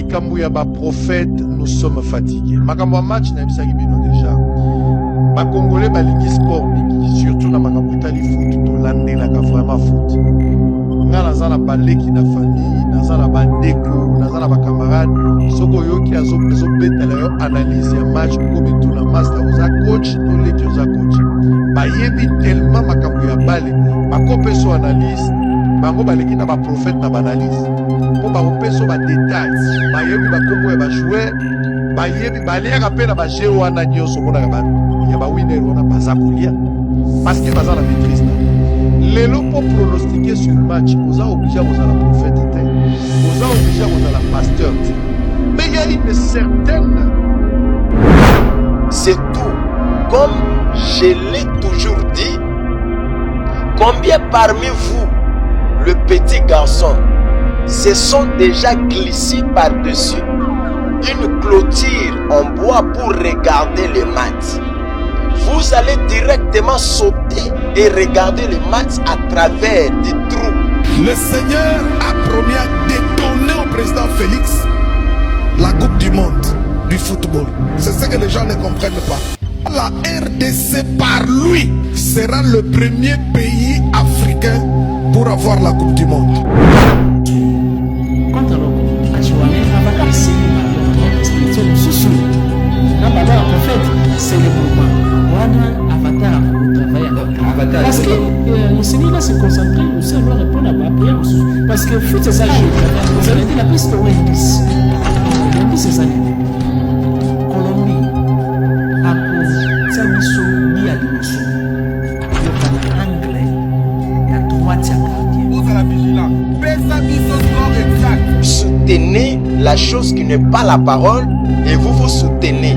likambo ya ba prophète, nous sommes fatigués. Makambo match na bisaki bino déjà. Ba Congolais balingi sport mingi, surtout na makambo itali foot, to landela ka vraiment foot. Nga nazala baleki na famille, nazala bandeko, nazala ba camarade, soko yoki azo betala yo analyse ya match ko bituna master oza coach, to leki oza coach. Ba yebi tellement makambo ya bale, ba kopeso analyse, bango baleki na ba prophète na ba analyse. Po ba kopeso ba détails, ba yebi ba kombo ya ba joueur, ba yebi ba leka pe na ba jeu wana nyoso mona ka ba ya ba winner wana baza kolia parce que baza la maîtrise. Lelo pour pronostiquer sur le match, vous avez obligé à vous la prophète, vous avez obligé à vous la pasteur. Mais il y a une certaine. C'est tout. Comme je l'ai toujours dit, combien parmi vous, le petit garçon, se sont déjà glissés par-dessus une clôture en bois pour regarder les matchs? Vous allez directement sauter et regarder les matchs à travers des trous. Le Seigneur a promis à détourner au président Félix la Coupe du Monde du football. C'est ce que les gens ne comprennent pas. La RDC par lui sera le premier pays africain pour avoir la Coupe du Monde. C'est le mouvement. Avatar. Parce que le Seigneur va se concentrer aussi à leur répondre à ma prière. Parce que foot c'est ça. Vous avez dit la piste au Wendis. Wendis c'est ça. Colombie. Ako Tsamiso Bialimuso. Le anglais. Il y a trois tiers. Vous êtes vigilant. Soutenez la chose qui n'est pas la parole et vous vous soutenez.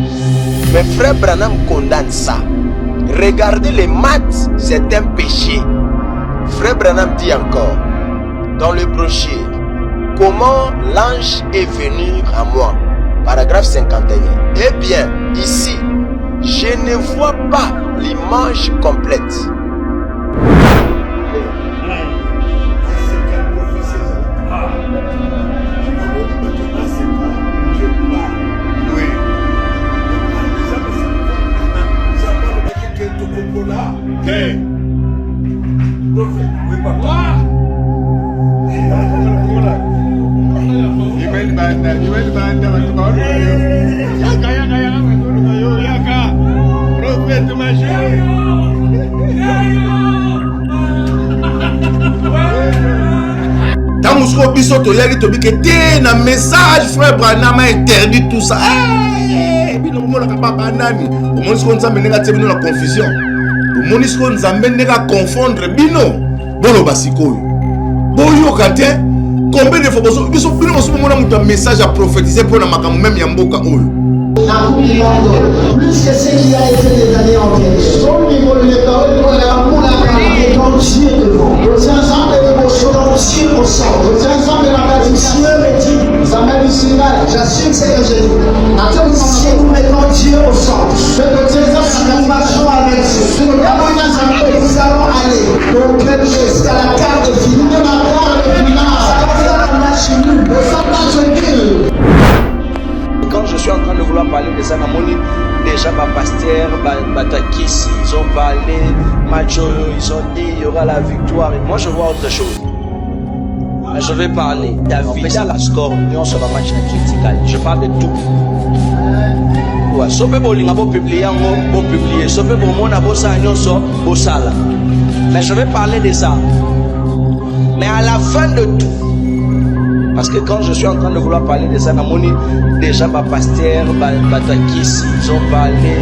Mais frère Branham condamne ça. Regarder les maths, c'est un péché. Frère Branham dit encore, dans le brochure, comment l'ange est venu à moi. Paragraphe 51. Eh bien, ici, je ne vois pas l'image complète. Tamusko biso to yaki to bike te na message frère Branham a interdit tout ça. Bino mo la ka banani. O monisko nzambe nenga te bino la confusion. O monisko nzambe nenga confondre bino. Bolo basikoyo. Boyo kate combien de fois biso bino mo mona muta message à prophétiser pour na makambo même ya mboka oyo. Plus que ce qui a été des années antérieures. Comme il faut le parler pour l'amour, la parole dans Dieu devant. Nous ensemble de l'émotion dans Dieu au sang. Nous ensemble de la tradition me dit, ça m'a dit cela, j'assume ce que j'ai dit. Attends, si nous mettons Dieu au sang, que nous disons si nous marchons avec Dieu, nous allons aller donc jusqu'à la carte finale, la carte finale, quand je suis en train de vouloir parler de ça, déjà ma pasteur, Batakis, ils ont parlé, Macho, ils ont dit il y aura la victoire. Et moi je vois autre chose. Je vais parler. David à la score, on sur la match critical. Je parle de tout. Ouais, sauf que bolinga bo publier, bo publier. Sauf que bon mon abo ça nyonso bo sala. Mais je vais parler de ça. Mais à la fin de tout. Parce que quand je suis en train de vouloir parler de ça, déjà ma pasteur, Batakis, ils ont parlé,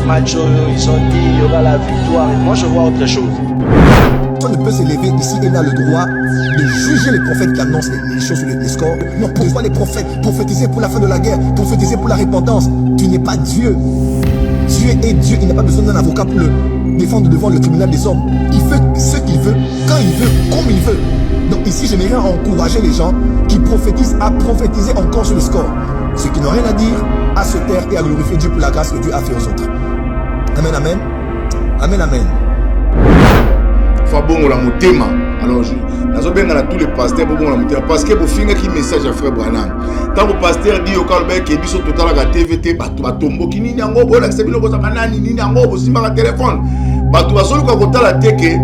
Macho, ils ont dit il y aura la victoire. Et moi je vois autre chose. On ne peut s'élever ici et là le droit de juger les prophètes qui annoncent les choses sur les scores. Non, pourquoi les prophètes prophétiser pour la fin de la guerre, prophétiser pour la repentance? Tu n'es pas Dieu. Dieu est Dieu, il n'a pas besoin d'un avocat pour le défendre devant le tribunal des hommes. Il fait ce qu'il veut, quand il veut, comme il veut. Donc ici, j'aimerais encourager les gens qui prophétisent à prophétiser encore sur le score. Ceux qui n'ont rien à dire, à se taire et à glorifier Dieu pour la grâce que Dieu a fait aux autres. Amen, amen. Amen, amen. fa bongo la motema. Alors nazo benga na tous les pasteurs bongo la motema parce que bofinga ki message à frère Branham. Tant que pasteur dit au calme que biso total la TVT batombo ki nini yango bola que sebino boza banani nini yango bosimba ka téléphone. Bato basolo ka kotala teke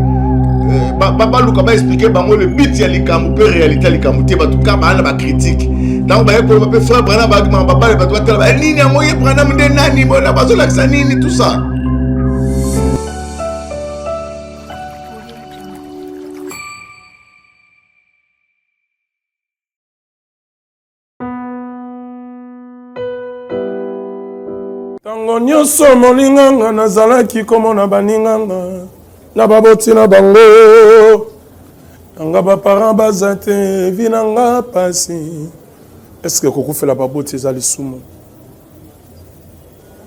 Papa Luka va expliquer le but ya likambo pe réalité likambo te bato ka bana ba critique. Tant ba ko ba frère Branham ba ma papa le bato tala nini yango ye Branham de nani bona bazola que nini tout ça. Tango nyonso molinganga nazalaki komona baninganga na baboti na bango nanga baparent baza te vi nanga pasi. Est-ce que kokufela baboti eza lisumu?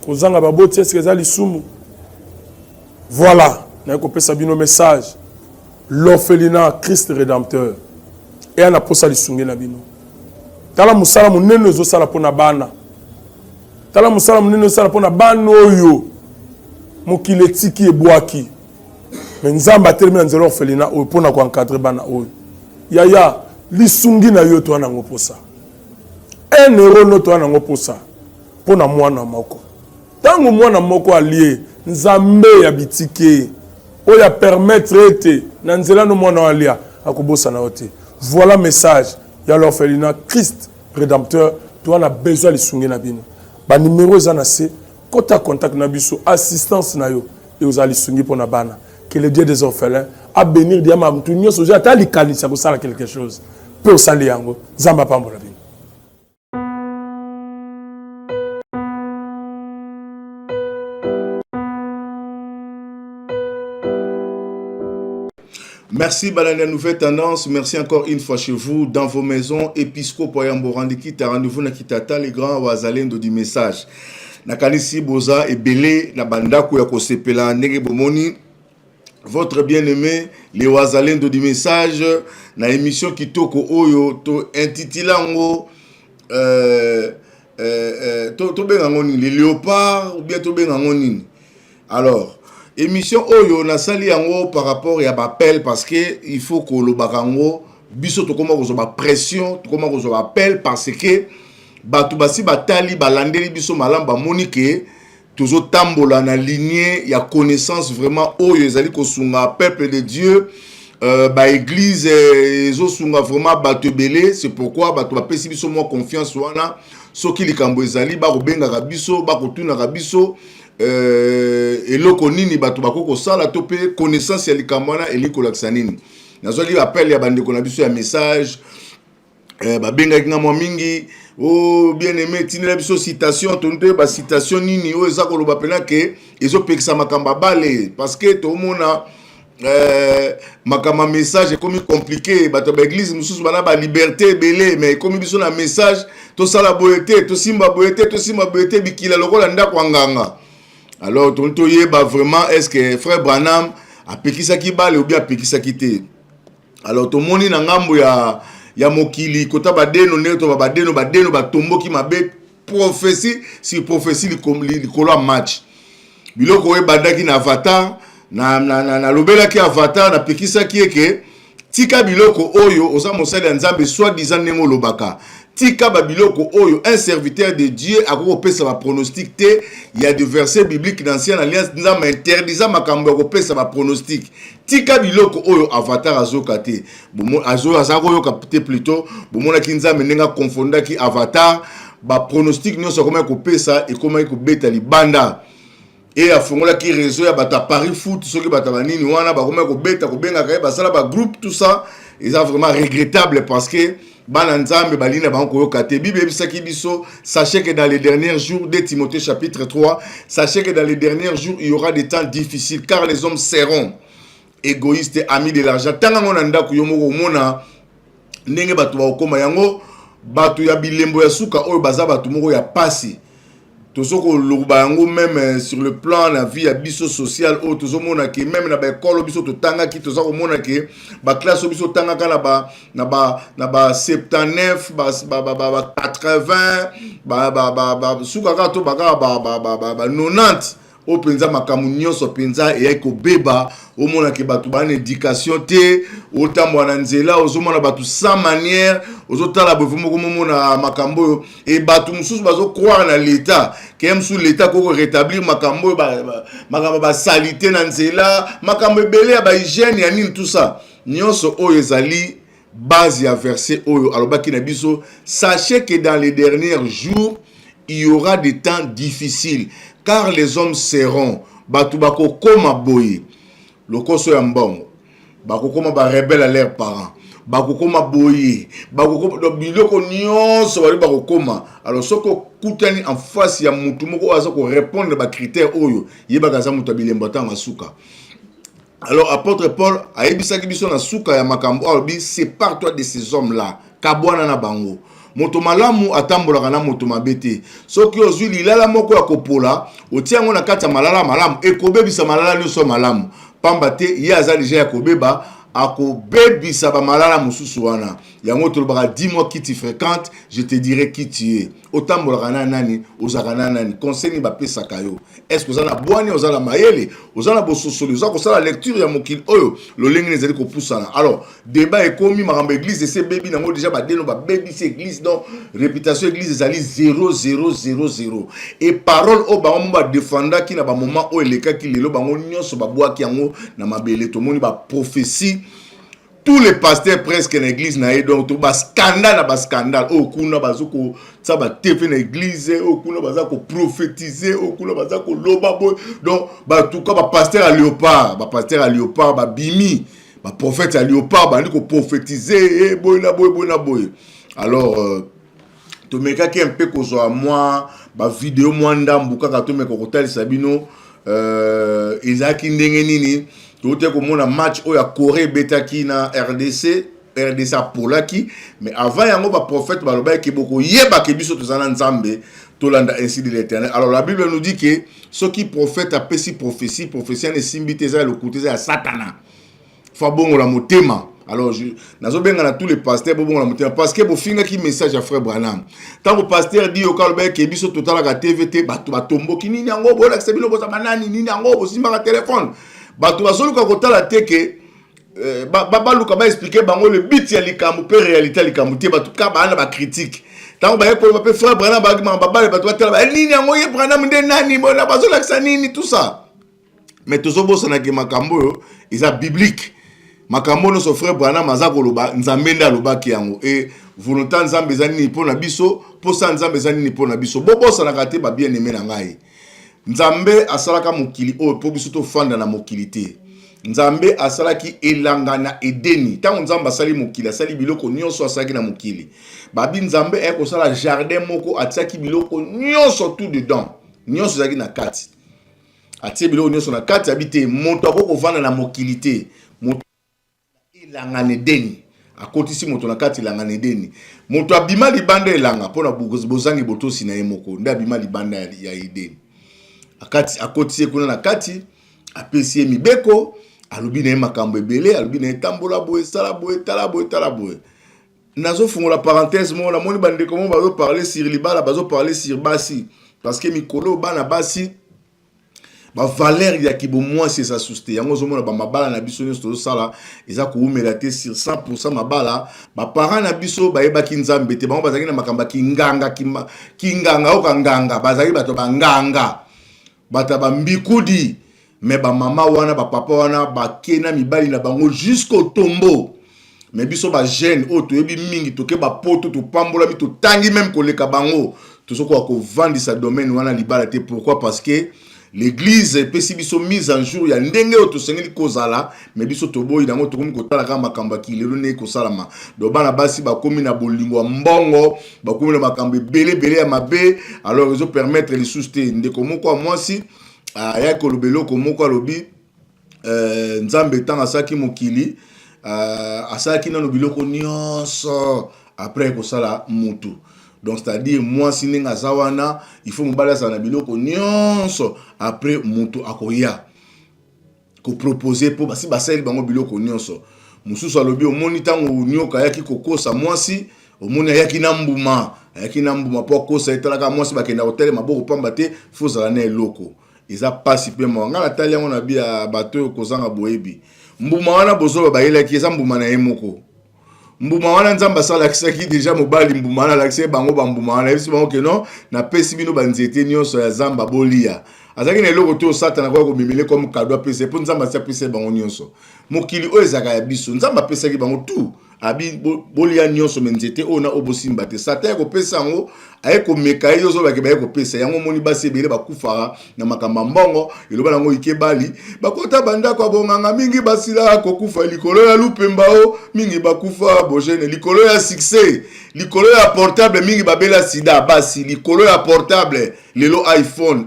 Kozanga baboti est-ce que eza lisumu? Voilà, naye kopesa bino message. L'orphelinat Christ rédempteur et ana posa lisungi na bino. Tala musala munene ezosala pona bana. Tala musala munene ezosala pona bana oyo mokili etiki ebwaki. Mais nzamba termina nzelo orphelinat oyo pona ko encadrer bana oyo. Yaya lisungi na yo to ana ngoposa. Un euro no to ana ngoposa pona mwana moko. Tango mwana moko allié nzambe ya bitike oya permettre ete na nzela no mwana alia akobosa na ote. Voilà message ya l'orphelinat Christ rédempteur to ana besoin lisungi na bino. Ba numéro ezana se kota contact na biso assistance na yo et aux alisungi pona bana. Que le Dieu des orphelins a bénir diama mtu nyoso ja tali kanisa ko sala quelque chose. Pe osali yango zamba pambola bino. Merci Balania Nouvelle Tendance, merci encore une fois chez vous, dans vos maisons, Épiscopo Yamborandiki, ta rendez-vous na kitata, les grands wazalendo du message. Nakanisi Boza et Belé, na bandako ya kosepela nege bomoni, votre bien-aimé, les wazalendo du message, na émission Kitoko Oyo, to intitilango, to bengangonini, les léopards, ou bien to bengangonini. Alors, émission Oyo na sali yango par rapport à appel parce que il faut que le barango biso to koma ko ba pression to koma ko ba appel parce que batu basi batali balandeli biso malamba monique toujours tambola na lignée ya connaissance vraiment Oyo ezali ko sunga peuple de Dieu ba église ezo sunga vraiment batu belé. C'est pourquoi batu ba pesi biso mo confiance wana soki likambo ezali ba ko benga biso ba ko tuna biso eloko nini bato bakoko sala to pe connaissance ya likamwana eliko laksanini nazoli appel ya bande kona biso ya message babenga kinga mwa mingi oh bien aimé tinela biso citation tonte ba citation nini o eza koloba pena ke ezo pekisa makamba bale parce que to mona makamba message comme compliqué bato ba église mususu bana ba liberté belé mais comme biso na message to sala boyete to simba boyete bikila lokola ndako nganga. Alors, tonto yeba vraiment, est-ce que frère Branham a pekisaki bale ou bien pekisaki te? Alors, to moni na ngambo ya mokili, kota badeno, neto badeno, batombo ki mabe, prophétie, si prophétie li kolo match. Biloko we badaki na avatar, na lobela ki avatar, na pekisaki eke, tika biloko oyo, osa mosali ya nzambe, soit disant nengo lobaka. Tika babiloko oyo, un serviteur de Dieu a kopesa ba pronostic te. Il y a des versets bibliques d'ancienne alliance nzamba interdisant makambo kopesa ba pronostic. Tika biloko oyo avatar azokate. Bomo azoko yo kapite plutôt. Bomona kinzamba nenga konfonda ki avatar ba pronostic nyonso koma kopesa et koma kobeta libanda. Et a fongola ki réseau ya bata Paris foot soki bata banini wana ba koma kobeta kobenga ka ba sala ba groupe tout ça, ils sont vraiment regrettable parce que Bananzambe balina banko yokate Bible bisaki biso. Sachez que dans les derniers jours de Timothée chapitre 3, sachez que dans les derniers jours il y aura des temps difficiles car les hommes seront égoïstes et amis de l'argent. Tanga ngona ndako yomoko mona ndenge batu ba okoma yango batu ya bilembo ya suka oyo baza batu moko ya pasi. Tosoko loba yango même sur le plan la vie à biso social o tozo mona ke même na ba école biso to tanga ki tozo ko mona ke ba classe biso tanga kana na ba 79 ba 80 ba suka ka to ba 90 o penza makamu nyonso penza e ko beba o mona ke batu ba éducation te o tambo na nzela ozo mona batu sans manière ozo tala bofumo ko mona makambo e batu mususu bazo croire na l'état kem sous l'état ko rétablir makambo makambo ba salité na nzela makambo belé ba hygiène ya nini tout ça nyonso oyo ezali base ya verset oyo alobaki na biso sachez que dans les derniers jours il y aura des temps difficiles car les hommes seront batu bako koma boye lokoso ya mbongo bako koma ba rebelle à leurs parents bako koma boye bako koma do biloko nyonso bali bako koma alors soko kutani en face ya mutu moko aza ko répondre ba critères oyo yebaka za mutu bilemba tanga suka. Alors apôtre Paul a ebisaki biso na suka ya makambo alobi sépare-toi de ces hommes là kabwana na bango moto malamu atambolaka na moto mabete soki ozwi lilala moko ya kopola otiango na kati ya malala malamu ekobebisa malala nyonso malamu pamba te ye aza deja ya kobeba akobebisa ba malala mususu wana yango tolobaka dis-moi qui tu fréquentes je te dirai qui tu es otambolaka na nani ozaka na nani conseil ni bapesaka yo est-ce que ozala bwani ozala mayele ozala bososoli oza kosala lecture ya mokili oyo lolenge ezali kopusana alors débat ekomi makambo église ese bebi nango déjà badeno babebisi église donc réputation église ezali 0 et parole oyo bango mo badefendaki na bamoment oyo elekaki lelo bango nyonso babwaki yango na mabele tomoni baprophétie tous les pasteurs presque dans l'église na donc tout bas scandale bas scandale au kuna bazoko ça ba tefe na église au kuna bazako prophétiser au kuna bazako loba boy donc ba tout cas ba pasteur à léopard ba bimi ba prophète à léopard ba ndiko prophétiser boy na boy alors to meka ki un peu kozo à moi ba vidéo moi ndambuka ka to meka kotali sabino ezaki ndenge nini tout est comme on a match où il y a Corée betaki na RDC apolaki mais avant yango ba prophète ba loba ki boko yeba ke biso tozana nzambe tolanda ainsi de l'Éternel. Alors la Bible nous dit que ceux qui prophètent a pesi prophétie ne simbite za le côté za satana fa bongo la motema. Alors nazo benga na tous les pasteurs bongo la motema parce que bo finga ki message à frère Branham tant que pasteur dit au kalba ke biso totala ka TVT ba tombo ki nini yango bo la sebino bo za manani nini yango bo simba ka téléphone bato bazoluka kotala te ke baluka ba expliquer bango le but ya likambo pe réalité likambo te bato ka bana ba critique tango ba yeko ba pe frère Branham ba gima ba bato batala ba nini yango ye Branham nde nani bona bazolaka sa nini tout ça mais tozobosa na ke makambo yo eza biblique makambo no so frère Branham aza koloba nzambe nda lobaki yango et volonté nzambe ezani ni pona biso posa nzambe ezani ni pona biso bobosa na kate ba bien aimé na ngai Nzambe asalaka mokili o po biso to fanda na mokili te. Nzambe asalaki elanga na Edeni. Tango Nzambe asali mokili, asali biloko nyonso asalaki na mokili. Babi Nzambe eko sala jardin moko atiaki biloko nyonso tout dedans. Nyonso zaki na kati. Atie biloko nyonso na kati habite moto akoko vanda na mokili te. Moto elanga na Edeni. Akotisi moto na kati elanga na Edeni. Moto abima libanda elanga pona bozangi botosi na ye moko. Nda abima libanda ya Edeni. Akoti kuna na kati apesi mibeko alubi na makambo ebele alubi na tambola boye sala boye tala boye nazo fungola parenthèse mo na moni bande comment bazo parler sur libala bazo parler sur basi parce que mikolo bana basi ba valeur ya kibo moi c'est ça souste yango zo mona ba mabala na biso nyonso sala eza ko umela te sur 100% mabala ba parents na biso ba yeba kinzambe te bango bazaki na makamba kinganga o kanganga bazaki bato banganga bataba mbikudi mais ba mama wana ba papa wana ba kena mibali na bango jusqu'au tombeau mais biso ba jeune o to yebi mingi to ke ba poto to pambola mi to tangi même ko leka bango to soko ko vendre sa domaine wana libala te pourquoi parce que l'église pesi biso mise en jour ya ndenge o to sengeli kozala mais biso to boyi nango to komi ko tala ka makamba ki lelo ne ko salama do bana basi ba komi na bolingo mbongo ba komi na makambe belé ya mabe alors ils ont permettre les souster ndeko moko moi si ya ko lobelo ko moko lobi nzambe tanga saki mokili asaki na biloko nyonso après ko sala mutu. Donc c'est-à-dire moi si ninga zawana il faut mbala sa na biloko nyonso après mutu akoya ko proposer pour basi basali bango biloko nyonso mususu alobi omoni tango nyoka yaki kokosa mwasi omoni yaki na mbuma po kosa etalaka mwasi bakenda hotel maboko pamba te faut zala na eloko eza pasi pe mo ngala tali yango na bia bato kozanga boyebi mbuma wana bozo bayela ki eza mbuma na yemoko mbuma wana nzamba sala kisaki déjà mobali mbuma wana lakise bango bambuma wana yebisi bango ke non na pesi bino banzete nyonso ya zamba bolia azaki na eloko to satana kwa komimile comme cadeau pese pour nzamba sia pese bango nyonso mokili oyo ezaka ya biso nzamba pesaki bango tout abi bolia nyonso menzete ona obosimba te satan ko pesa ngo aye ko meka yozo ba ke ba ko pesa yango moni basebele bakufara na makamba mbongo iloba nango ikebali bakota banda kwa bonganga mingi basila ko kufa likolo ya lupemba o mingi bakufa bojene likolo ya succès likolo ya portable mingi babela sida basi likolo ya portable lelo iPhone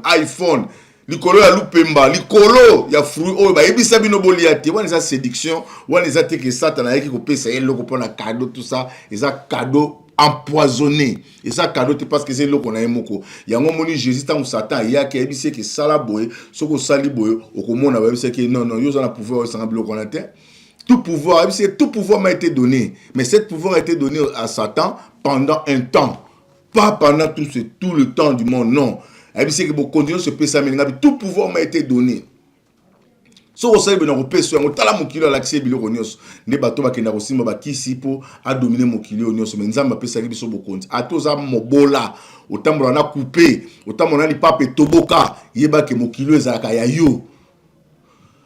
likolo ya lupemba likolo ya fruit oyo bayebisa bino bolia te wana eza séduction wana eza te ke satana ayeki kopesa ye eloko mpona cadeau tout ça eza cadeau empoisonné eza cadeau te parce que eza eloko na ye moko yango moni jésus ntango satan ayaki ayebisi eke sala boye soki osali boye okomona bayebisi eke non yo oza na pouvoir oyo esanga biloko wana te tout pouvoir ayebisi tout pouvoir m'a été donné mais cette pouvoir a été donné à Satan pendant un temps pas pendant tout le temps du monde non. Ayebisi que continuer ce pesa meninga tout pouvoir m'a été donné. So osali bena ko peso yango tala mokili alaxé biloko nyonso nde bato bakenda kosimba bakisi po a dominer mokili nyonso mais nzamba pesa biso bokonzi atoza mobola otambola na couper otambola na lipape toboka yeba ke mokili ezalaka ya yo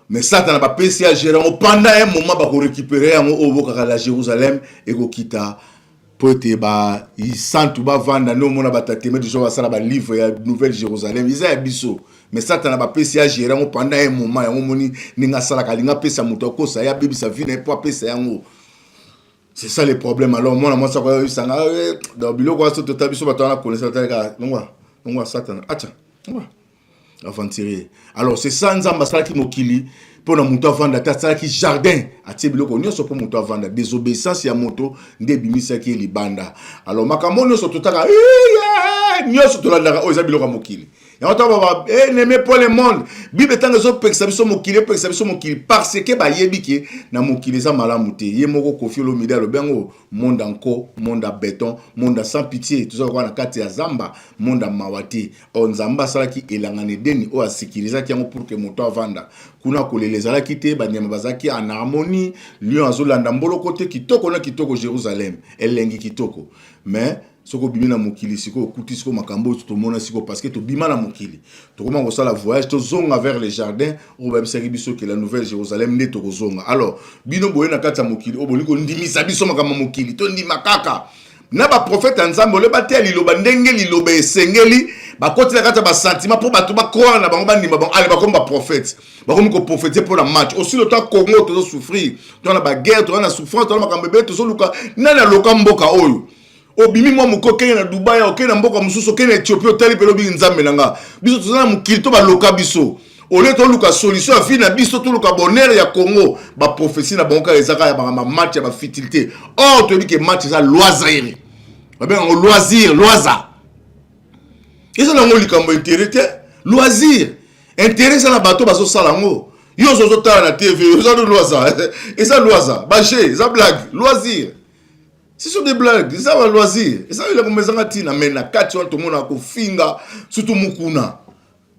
mais Satan ba pesi a gérer pendant un moment ba ko récupérer yango obokaka la Jérusalem et ko kita pote ba isantu ba vanda no mona batateme du jour sala ba livre ya Nouvelle Jérusalem isa ya biso mais Satan ba pesi a gérer ngo pendant un moment yango moni ninga sala kalinga pesa muto ko sa ya bibi sa vie n'est pas pesa yango c'est ça le problème alors moi ça ko sanga dans biloko aso total biso batana connaître ta ngwa Satan acha ngwa aventurer alors c'est ça nzamba sala ki mokili pour muto vanda ta sala ki jardin atie biloko nyonso pour muto vanda désobéissance ya moto nde bimisa ki libanda alors makambo nyonso totaka nyonso tolandaka oza biloko mokili ya otaba n'aimez pas le monde bible tango zo peksa biso mokili parce que ba yebiki na mokili za malamu te ye moko Koffi Olomide lo bengo monde encore monde à béton monde sans pitié tout ça kwa na kati ya zamba monde mawati on zamba sala ki elangane deni o asikiriza ki yango pour que moto avanda kuna kolelezala ki te banyama bazaki en harmonie lion azolanda mbolo kote kitoko na kitoko Jérusalem elengi kitoko mais soko bimina mokili siko okuti siko makambo to mona siko parce que to bimana mokili to koma ko sala voyage to zonga vers les jardins o ba bisaki biso ke la Nouvelle Jérusalem ne to zonga alors bino boye na kata mokili o boliko ndimisa biso makambo mokili to ndima kaka na ba prophète nzambe le bateli lo bandenge liloba esengeli ba kotela kata ba sentiment pour bato ba croire na bango ba ndima bon ale ba comme ba prophète ba comme ko prophétiser pour la match aussi le temps Congo to souffrir to na ba guerre to na souffrance to na makambo be to so luka na loka mboka oyo obimi mwa mukoke na Dubai okena mboka mususu okena Ethiopia otali pelo bi nzambe nanga biso tozana mukili to ba loka biso ole to luka solution afi na biso to luka bonheur ya Congo ba prophétie na bonka ezaka ya ba match ya ba futilité or to dit que match ça loisir ba ben loisir eso na ngoli kambo intérêt loisir intérêt ça na bato baso sala ngo yo zo tala na TV zo loisir esa loisir ba chez ça blague loisir. Ce sont des blagues, ça va loisir. Et ça il a comme ça tina mais na kati on to mona ko finga surtout mukuna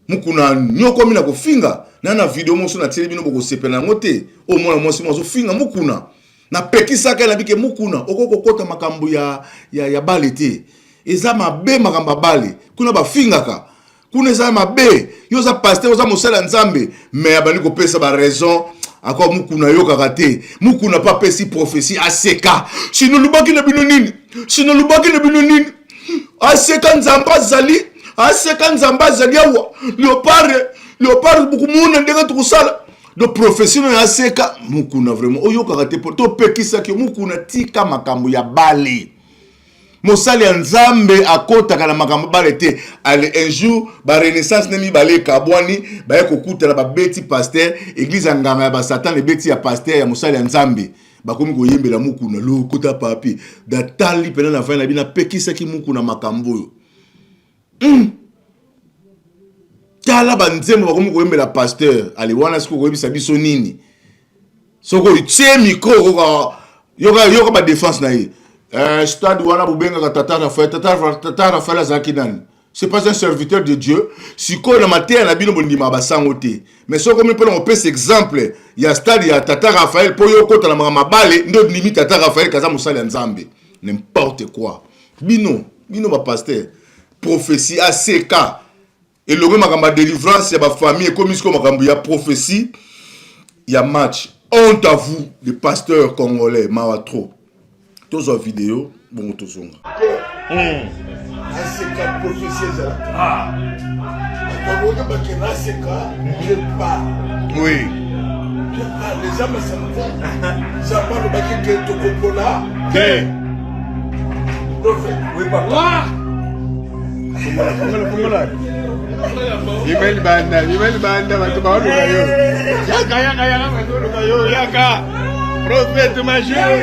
nyoko mina ko finga na video mo so na télé bino boko sepela ngote o mona mo so finga mukuna na pekisa ka na bike mukuna okoko kota makambo ya balete eza mabe makamba bale kuna ba finga ka kuna eza mabe yo za pasteur za mosala nzambe mais abali ko pesa ba raison encore mukuna yo kakate mukuna pa pesi prophétie aseka sino lubaki na bino nini aseka nzamba zali awa leopard bukumuna ndenge tukusala do prophétie no aseka mukuna vraiment oyo kakate to pekisa ki mukuna tika makambo ya bale mosali ya nzambe akotaka na makambo balete ale un jour ba renaissance nemi bale kabwani ba ekokutela ba beti pasteur église ngama ya ba satan le beti ya pasteur ya mosali ya nzambe bakomi ko yembela mukuna lo kota papi da tali pena na fin na bina pekisa ki mukuna makambo yo tala banzemo bakomi ko yembela pasteur ale wana siko ko yebisa biso nini soko itie micro ko yoka ba défense na ye stade wana bubenga ka tata Rafael zaki nani c'est pas un serviteur de Dieu. Si on a maté un abino bondima basangote. Mais si on peut cet exemple, il y a stade, il y a Tata Raphaël, pour yoko ta la mabale, ndo limite Tata Raphaël kaza musali nzambe. N'importe quoi. Bino ba pasteur. Prophétie ACK. Et le même ma délivrance, il y a ma famille, comme il y a prophétie, il y a match. Honte à vous, les pasteurs congolais, Mawatro. Tous en vidéo, bon, tous en ACK prophétie. Ah. Oui. Les hommes ça parle de que Tokopola. Oui, papa. Yimeli banda watu baono kayo. Yaka watu kayo yaka. Prophète majeur.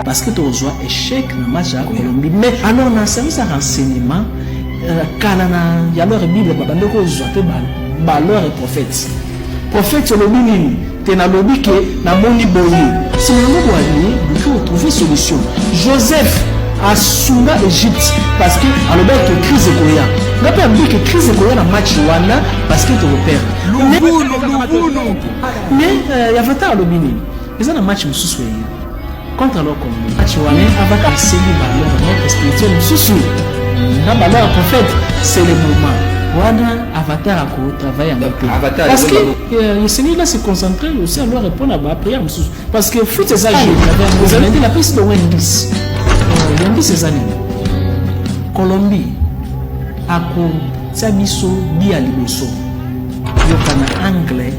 Parce que tu reçois échec dans le match à Colombie. Mais alors, on a un service à renseignement. Quand il y a leur Bible, il y a leur prophète. Prophète, c'est le minimum. Tu as lobby que na moni boye. Si nous avons trouvé solution. Joseph a Sunga Égypte parce que alors que crise de Koya. On n'a pas dit que crise de Koya dans match Wana parce que tu repères. Mais il y a 20 ans le minimum. Ils ont un match sous contre alors comme match Wana avec un série ballon spirituel sous. Dans ballon prophète, c'est le moment. Wana Avatar a travaillé en peu. Parce que le Seigneur là se concentrer aussi à leur répondre à la prière. Parce que foot c'est ça jeu. Vous avez dit la piste de Wendis. Wendis c'est ça. Colombie a ko Sabiso Bia Liboso. Il y a un anglais,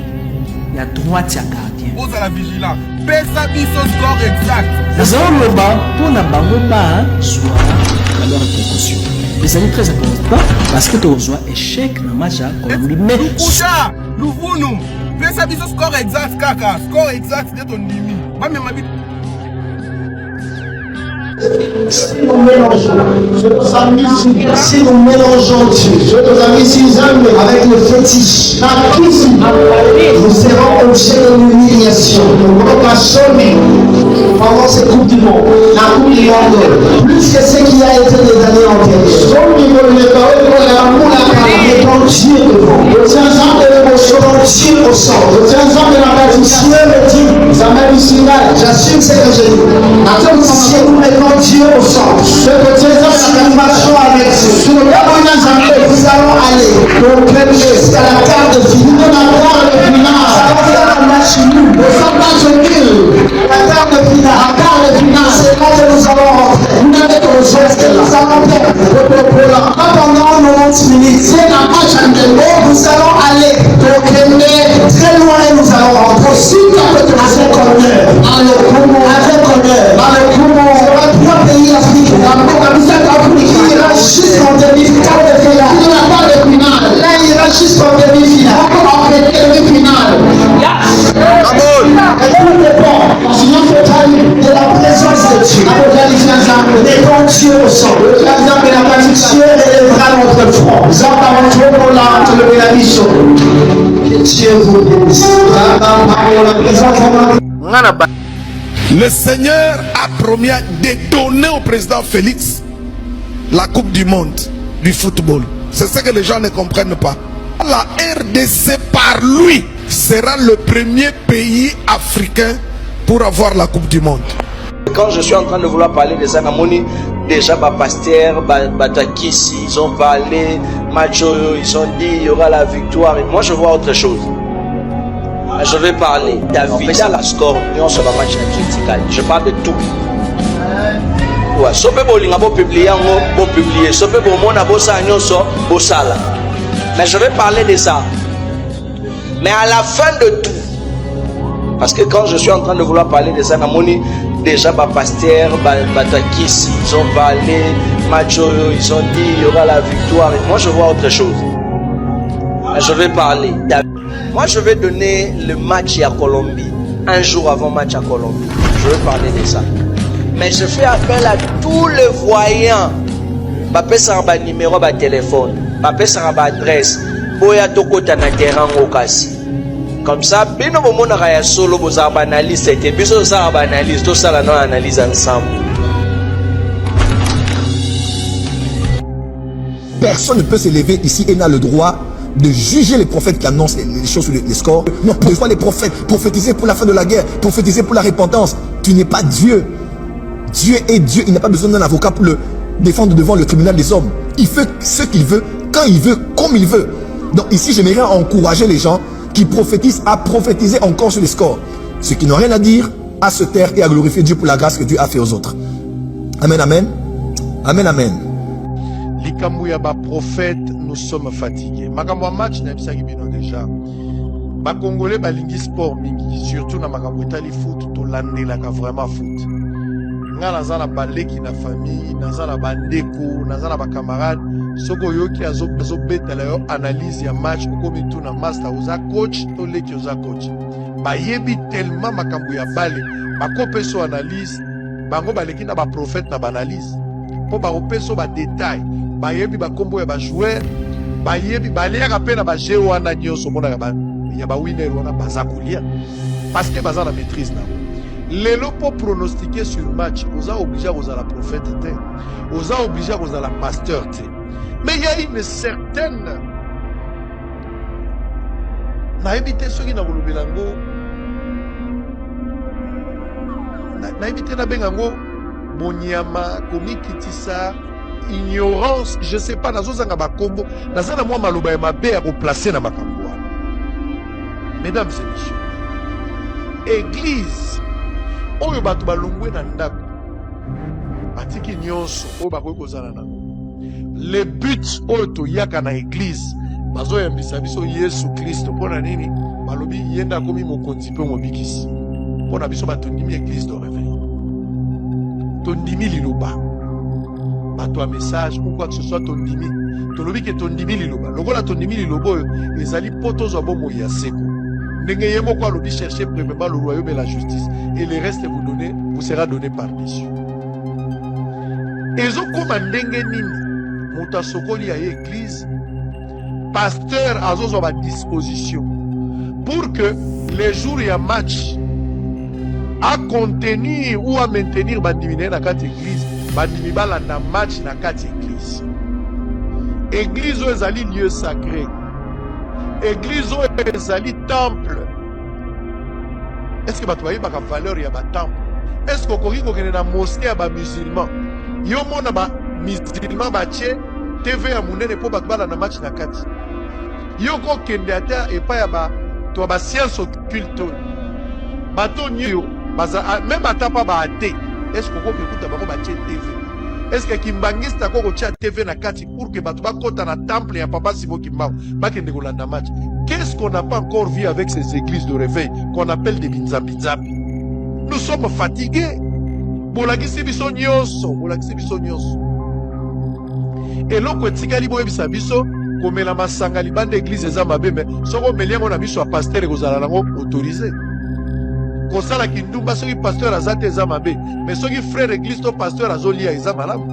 il y a droit à gardien. Vous à la vigilance. Sabiso score exact. Les hommes là-bas pour la banque soit à leur précaution. Les années très importantes parce que tu reçois échec dans le match à Colombie. Mais Koucha, nous voulons. Fais ça, score exact, kaka. Score exact de ton ennemi. Moi, même ma vie. Si nous mélangeons, si nous mélangeons Dieu, avec le fétiche, nous serons objet de l'humiliation. Pendant cette Coupe du Monde, la Coupe du Monde, plus que ce qui a été des années antérieures. Dieu devant. Le tiens-en de l'émotion, Dieu au centre. Le tiens-en de la bâtisse, Dieu me dit, ça m'a dit signal, j'assume ce que j'ai dit. Attends, si nous mettons Dieu au centre, si nous marchons avec Dieu, nous allons aller au premier jusqu'à la carte de finale. Ça va faire un match nul. Le match nul. La carte de finale, c'est là que nous allons rentrer. Nous n'avons pas besoin que nous allons perdre. Pendant 90 minutes, c'est un match en nous allons aller au premier très loin et nous allons rentrer. Si avec honneur, avec honneur, c'est trois pays africains. Il ira jusqu'en demi-finale de finale. Il n'y a pas de finale. Là, il ira jusqu'en demi-finale. En demi-finale. Sinon, il faut parler de la présence de Dieu. Mettons Dieu au centre. Le président de la bâtisse, Dieu élèvera notre front. Nous avons pour la lever la mission. Que Dieu vous bénisse. Le Seigneur a promis de donner au président Félix la Coupe du Monde du football. C'est ce que les gens ne comprennent pas. La RDC par lui sera le premier pays africain pour avoir la Coupe du Monde. Quand je suis en train de vouloir parler de ça, déjà Pasteur, Batakis, ils ont parlé, Macho, ils ont dit il y aura la victoire. Et moi je vois autre chose. Je vais parler David à la scorpion sur le match critical. Je parle de tout. Ouais, si vous voulez publier, vous publiez. Si vous voulez, mais je vais parler de ça. Mais à la fin de tout, parce que quand je suis en train de vouloir parler de ça, déjà Pasteur, Batakis, ils ont parlé, Macho, ils ont dit il y aura la victoire. Et moi je vois autre chose. Je vais parler. Moi je vais donner le match à Colombie. Un jour avant match à Colombie. Je vais parler de ça. Mais je fais appel à tous les voyants. Bapé ça un numéro de téléphone. Bapé ça une adresse. Boya toko na terrain au kasi. Comme ça, bino bomona kaya solo boza ba analyse et biso ça ba analyse tout ça là non analyse ensemble. Personne ne peut se lever ici et n'a le droit de juger les prophètes qui annoncent les choses sur les scores. Non, pourquoi les prophètes prophétiser pour la fin de la guerre, prophétiser pour la repentance? Tu n'es pas Dieu. Dieu est Dieu. Il n'a pas besoin d'un avocat pour le défendre devant le tribunal des hommes. Il fait ce qu'il veut, quand il veut, comme il veut. Donc ici, j'aimerais encourager les gens qui prophétisent à prophétiser encore sur les scores. Ceux qui n'ont rien à dire, à se taire et à glorifier Dieu pour la grâce que Dieu a fait aux autres. Amen, amen. Amen, amen. Likambu ya ba prophète, nous sommes fatigués. Makambo ya match na bisaki bino déjà. Ba Congolais balingi sport mingi, surtout na makambo etali foot to landelaka vraiment foot. Nga naza na baleki na famille, naza na bandeko, naza na ba camarade, soko yoki azobetala yo analyse ya match okomi tu na master oza coach to leki oza coach. Ba yebi tellement makambo ya bale, ba kopeso analyse, bango baleki na ba prophète na ba analyse. Po ba kopeso ba détail. Bayebi ba kombo ya ba joueur bayebi baliaka pe na ba jeu wana nyonso mona ya ba winner wana baza kolia parce que baza na maîtrise na lelo pour pronostiquer sur match oza obligé à la prophète te oza obligé à la pasteur te mais il y a une certaine na éviter ceux qui na kolobelango na éviter na bengango bonyama komikitisa ignorance, je sais pas, nazozanga bakombo, nazana moi maloba ya mabe ya replacer na makambo wana. Mesdames et messieurs, église oyo bato balongwe na ndako batiki nyonso oyo bakoki kozala na le but oyo toyaka na église bazoyambisa biso Yesu Kristo mpona nini balobi yenda akomi mokonzi mpe mobikisi mpona biso batondimi église de réveil tondimi liloba bato a message ou quoi que ce soit tondimi tolobi ke tondimi liloba lokola tondimi liloba ezali poto zo bomo ya seko ndenge yemo kwa lobi chercher premièrement le royaume et la justice et le reste vous sera donné par Dieu ezo koma ndenge nini muta sokoli ya église pasteur azozo ba disposition pour que les jours ya match à contenir ou à maintenir bandimine na kati église bandimi balanda match na kati église église oyo ezali lieu sacré église oyo ezali temple est-ce que bato bayebaka valeur ya batemple est-ce que okoki kokende na mosquée ya bamusulman yo mona bamusulman batie tv ya monene mpo bato balanda match na kati yo kokende ata epai ya bato ya bascience occulte oyo bato nio même ata pa baate est-ce que vous écoutez d'abord batie TV est-ce que kimbangista koko tia TV na kati pour que bato bakota na temple ya papa Simo Kimbao bakende kolanda match qu'est-ce qu'on n'a pas encore vu avec ces églises de réveil qu'on appelle des binzambinzabi nous sommes fatigués bolakisi biso nyonso eloko etikali boyebisa biso komela masanga libanda église eza mabe mais soko meliango na biso ya pasteur ekozala nango autorisé kosala kindumba soki pasteur azate eza mabe mais soki frère église to pasteur azolia eza malamu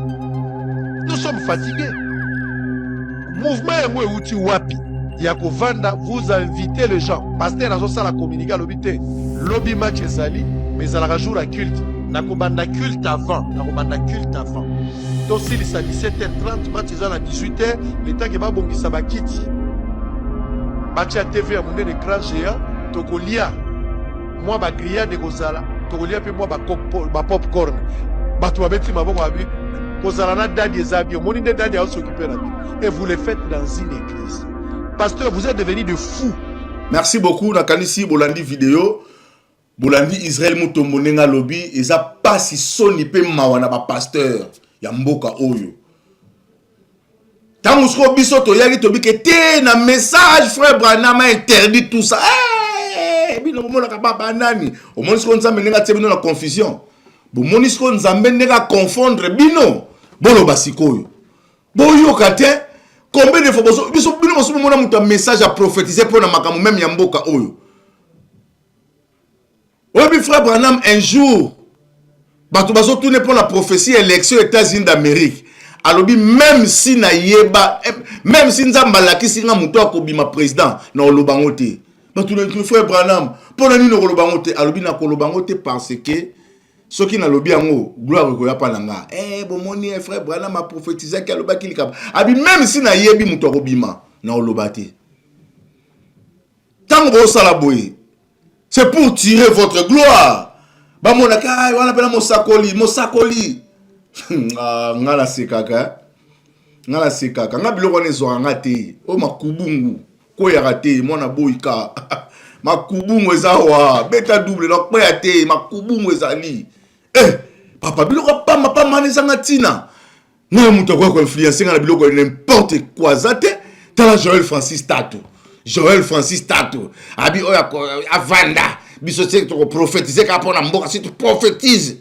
nous sommes fatigués mouvement yango euti wapi ya kovanda vous invitez les gens pasteur azosala communiqué alobi te lobi match ezali mais ezalaka jour ya culte nakobanda culte avant tosilisa 17h30 match eza na 18h leta ke babongisa bakiti batia tv ya monene écran géant tokolia moi ba grillade kozala tokolia pe moi ba popcorn bato babeti maboko abi kozala na dadi ezabi omoni nde dadi s'occuper na bi et vous le faites dans une église pasteur vous êtes devenu de fous. Merci beaucoup nakanisi bolandi vidéo bolandi Israël Mutombo nenga lobby eza pasi soni pe mawana ba pasteur ya mboka oyo tango sko biso to yaki to bike te na message frère Branham a interdit tout ça bino bomona ka baba nani o monisko nzambe nenga tebino na confusion bo monisko nzambe nenga confondre bino bolo basikoyo boyo kate combien de fois biso bino boso mona muta message à prophétiser pour na makambo même ya mboka oyo obi frère Branham un jour bato bazo tourner pour la prophétie élection États-Unis d'Amérique alobi même si na yeba même si nzamba lakisi nga muto akobima président na olobango te le frère Branham, pour nous nous kolobangote, alobi na kolobangote parce que ceux qui n'a lobi ango gloire ko ya pananga. Bon moni frère Branham a prophétisé que aloba ki likaba. Abi même si na yebi muto robima na olobate. Tant que ça la boye, c'est pour tirer votre gloire. Ba monaka, on appelle Mosakoli. Ngala sekaka. Ngala sekaka. Ngabilo ne zo ngate. O makubungu. Ko ya rate mona boyika. Makubungu ezawa. Beta double donc pa yate makubungu ezali. Papa biloko pa maneza ngatina. Na muto ko influencer ngala biloko n'importe quoi zate. Tala Joël Francis Tato. Abi oya avanda. Biso c'est to prophétiser ka pona mboka si tu prophétises.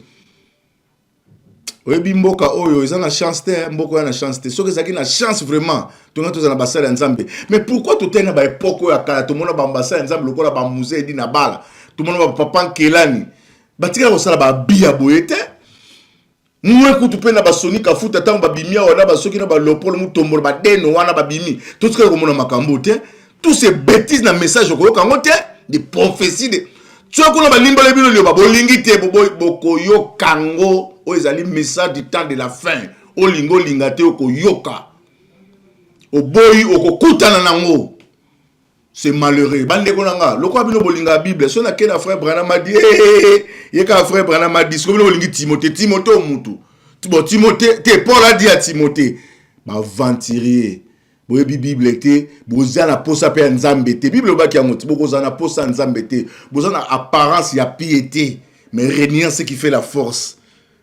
Oyebi mboka oyo ils ont la chance te mboka na chance te. Soki zaki na chance vraiment. To ngato za na basala nzambe. Mais pourquoi tout tena ba époque oyo akala to mona ba basala nzambe lokola ba musée di na bala. To mona ba papa Kelani. Batika ko sala ba bia boyete. Mwe kutu pena ba sonika futa tango ba bimia wana ba soki na ba lopolo mutombo ba deno wana ba bimi. Tout ce que ko mona makambo te. Tous ces bêtises na message ko yoka te des prophéties de tu as qu'on a limbalé bino le babo lingite boko yo kango o ezali message du temps de la fin o lingo lingate o ko yoka o boy o ko kutana nango c'est malheureux bande ko nanga loko bino bolinga bible so na kena frère Branham a dit ye ka frère Branham a dit so bino bolingi Timothée o mutu Timothée te Paul a dit à Timothée ba venturier boye bible te bozana posa pe nzambe te bible ba ki amoti bokozana posa nzambe te bozana apparence ya piété mais régnant ce qui fait la force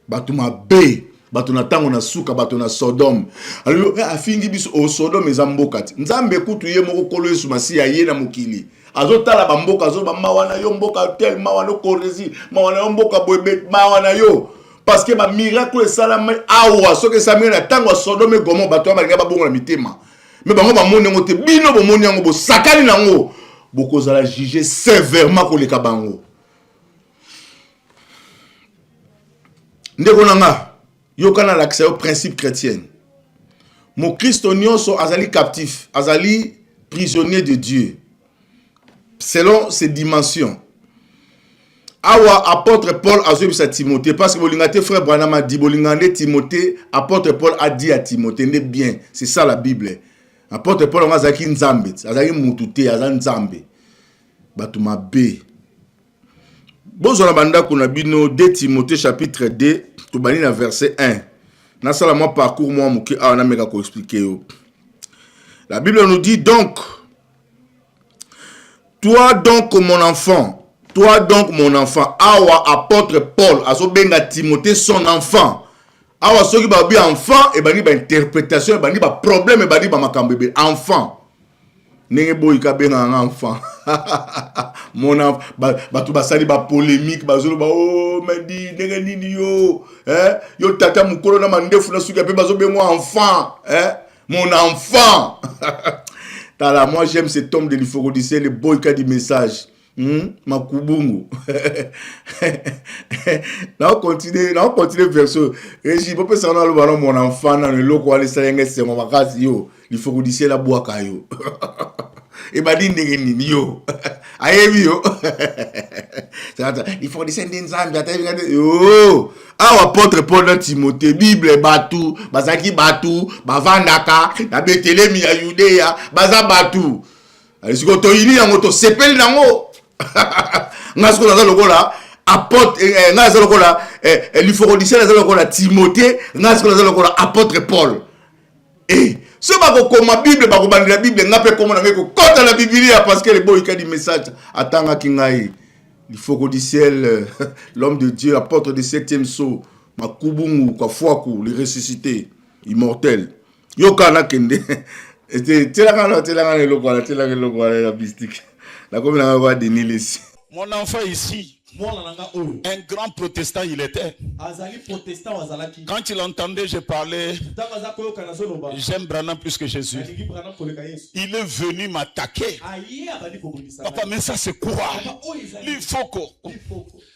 batuma be batuna tango na suka batuna Sodome alors afingi biso o Sodome ezambokati nzambe kutu ye moko kolo yesu masi ya ye na mokili azotala ba mboka zo ba mawana yo mboka tel mawana korezi mawana yo mboka boyebe mawana yo parce que ba miracle salama awa soke samira tango Sodome gomo batwa ba ngaba bongo na mitema. Mais bango ba moni ngote bino bo moni ngo bo sakali nango bokozala juger sévèrement ko leka bango. Ndeko nanga yokana l'accès au principe chrétien. Mon Christ nyonso azali captif, azali prisonnier de Dieu. Selon ses dimensions. Awa apôtre Paul a dit à Timothée parce que bolingate frère Branham a dit bolingande Timothée, apôtre Paul a dit à Timothée n'est bien, c'est ça la Bible. Apôtre Paul a dit nzambe, azali mutute azali nzambe. Batuma B. Bonjour la banda kuna bino 2 Timothée chapitre 2, to bani na verset 1. Na sala moi parcours moi muke a na meka ko expliquer yo. La Bible nous dit donc toi donc mon enfant, awa apôtre Paul aso benga Timothée son enfant. Awa soki ba bi enfant e bani ba interprétation e bani ba problème e bani ba makambo be enfant. Nenge boy ka benga enfant. Mon enfant ba tu ba sali ba polémique ba zolo ba oh mandi nenge nini yo yo tata mukolo na mandefu na suki pe bazo bengo enfant mon enfant. Tala moi j'aime cet homme de l'Iforodicée le boy ka di message. Makubungu. Now continue verso. Régi peut ça na lo ballon mon enfant na le loko ale salenge c'est mon makasi yo. L'Iforodicée la boaka yo. Et badi ndenge nini yo. Ayebi yo. L'Iforodicée ndenzambe atabi yo. Awa apôtre Paul dans Timothée Bible batu, bazaki batu, bavandaka, na Bethlem ya Judea, baza batu. Alisiko to ini yango to sepeli nango. Ngasko na lokola apôtre ngazo lokola l'Iforodicée na lokola Timothée, ngasko na lokola apôtre Paul. Ce bako koma Bible bako bandila Bible ngape koma na ngeko kota la Biblia parce que le boy ka di message atanga kingai. L'Iforodicée l'homme de Dieu apôtre du 7e sceau Makubungu kwa fuaku le ressuscité immortel. Yokana kende. La mystique. La Mon enfant ici, un grand protestant il était. Quand il entendait je parlais, j'aime Branham plus que Jésus. Il est venu m'attaquer. Papa, mais ça c'est quoi? Il faut que...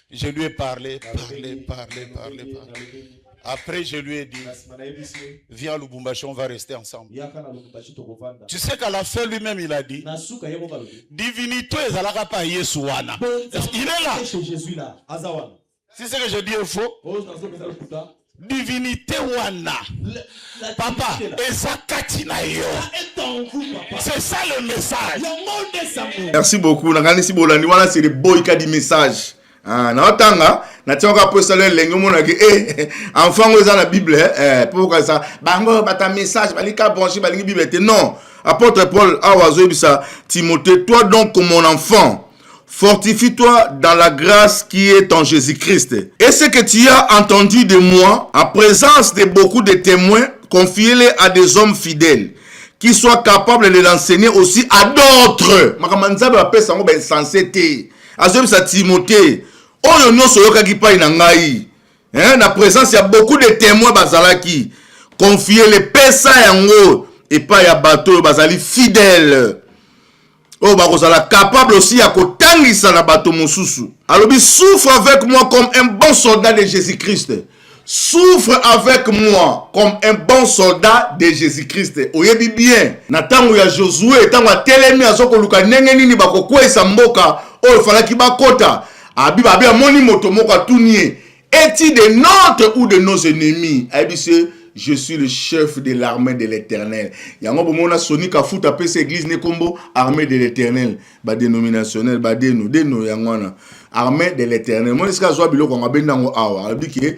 Je lui ai parlé. Après, je lui ai dit, viens à Lubumbashi, on va rester ensemble. Tu sais qu'à la fin, lui-même, il a dit, divinité, il est là. Si c'est que je dis est faux, divinité wana. Papa, c'est ça le message. Merci beaucoup. C'est le boy qui a dit message. Naotanga nationga posa le lengo mona ke enfant oza na Bible pourquoi ça bango bata message balika brancher balingi Bible te non. Apôtre Paul awazo bisa Timothée, toi donc comme mon enfant, fortifie-toi dans la grâce qui est en Jésus-Christ. Et ce que tu as entendu de moi en présence de beaucoup de témoins, confie-les à des hommes fidèles qui soient capables de l'enseigner aussi à d'autres. Makamanzabe appelle ça ben sensé te. Azo bisa Timothée. Oh non, na présence, il y a beaucoup de témoins bazalaki. Confier les pesa yango et pas ya bateau bazali fidèle. Oh bazala capable aussi à kotangisa na bateau mosusu. Alors souffre avec moi comme un bon soldat de Jésus-Christ. Souffre avec moi comme un bon soldat de Jésus-Christ. Oyebi bien. Na tango ya Josué, tango telemi azoko luka nenge nini bakokwesa mboka. Oh falaki bakota. Abiba abia moni moto moko atunie. Est-il de notre ou de nos ennemis? Abise, je suis le chef de l'armée de l'Éternel. Yango bomona soni ka futa pese église ne kombo armée de l'Éternel. Ba dénominationnel ba deno yangwana. Armée de l'Éternel. Moi eska zo biloko ngabendango awa. Abiki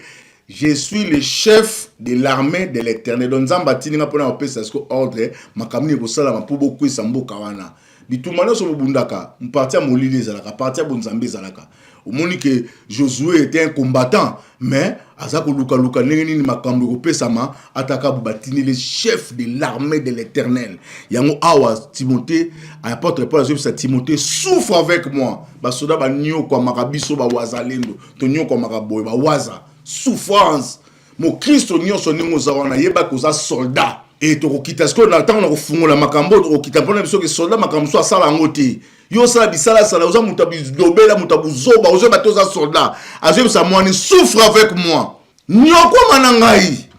je suis le chef de l'armée de l'Éternel. Donc nzamba tininga pona pese esko ordre makamni ko sala ma pubo kwisa mboka wana. Bitumana so bundaka, mpartia molili zalaka, partia bonzambe zalaka. Au moni que Josué était un combattant, mais azako luka luka nengeni makambo ko pesama ataka bubatini le chef de l'armée de l'Éternel. Yango awa Timothée, apôtre Paul a Timothée souffre avec moi. Ba soda ba nyo kwa makabiso ba wazalendo, to nyo kwa makaboy ba waza. Souffrance. Mo Christ nyo so ningo zawana yeba ko za soldat. Et to kita sko na tango na kofungola makambo to kita pona biso ke soldat makambo so asala ngoti. Yo sala bisala sala oza mutabi dobela mutabu zoba oza batoza soldat. Azo sa mwani souffre avec moi. Nyoko manangai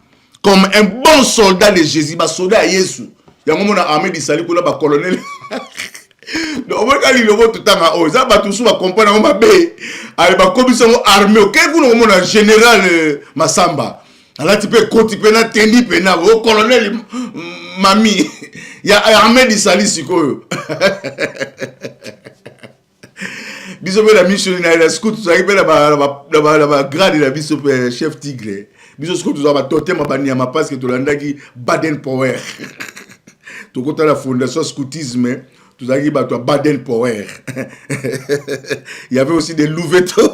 comme un bon soldat de Jésus, ba soldat Yesu. Yango mona armée disali ko na ba colonel. Donc on va le vote tanga o za ba tusu ba comprendre ngoma be. Ai ba komisa ngo armée o ke kuno mona général Masamba. Alors tu peux continuer na tendi pena au colonel mami ya armée disali sikoyo. Biso be la mission na la scout ça be la grade la biso chef tigre. Biso scout ça ba totem ba niama parce que to landaki Baden Power. To kota la fondation scoutisme tout ça qui ba to Baden Power. Il y avait aussi des Louveteaux.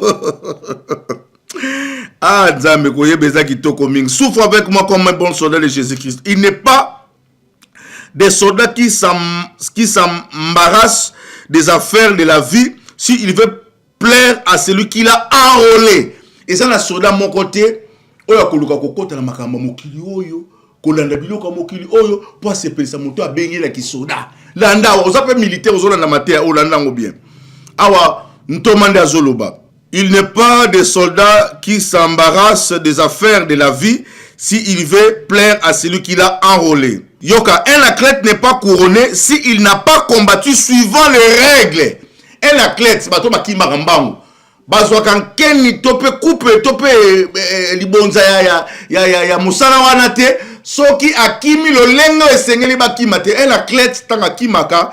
Ah, Nzambe koye beza kitoko mingi. Souffre avec moi comme un bon soldat de Jésus-Christ. Il n'est pas des soldats qui s'embarrassent des affaires de la vie s'il veut plaire à celui qui l'a enrôlé. Et ça, la soldat mon côté, oya koluka kokota na makamba mokili oyo, kolanda biloko mokili oyo, pour se penser moto a bengi la ki soldat. Landa, on s'appelle militaire, on s'appelle mater, on landa bien. Awa, ntomande azoloba. Il n'est pas des soldats qui s'embarrassent des affaires de la vie s'il veut plaire à celui qui l'a enrôlé. Yoka, un athlète n'est pas couronné s'il n'a pas combattu suivant les règles. Un athlète, c'est pas toi qui m'a rambango. Bazwa kan keni tope coupe tope libonza ya musala wana te soki akimi lo lengo esengeli bakima te. Un athlète tanga kimaka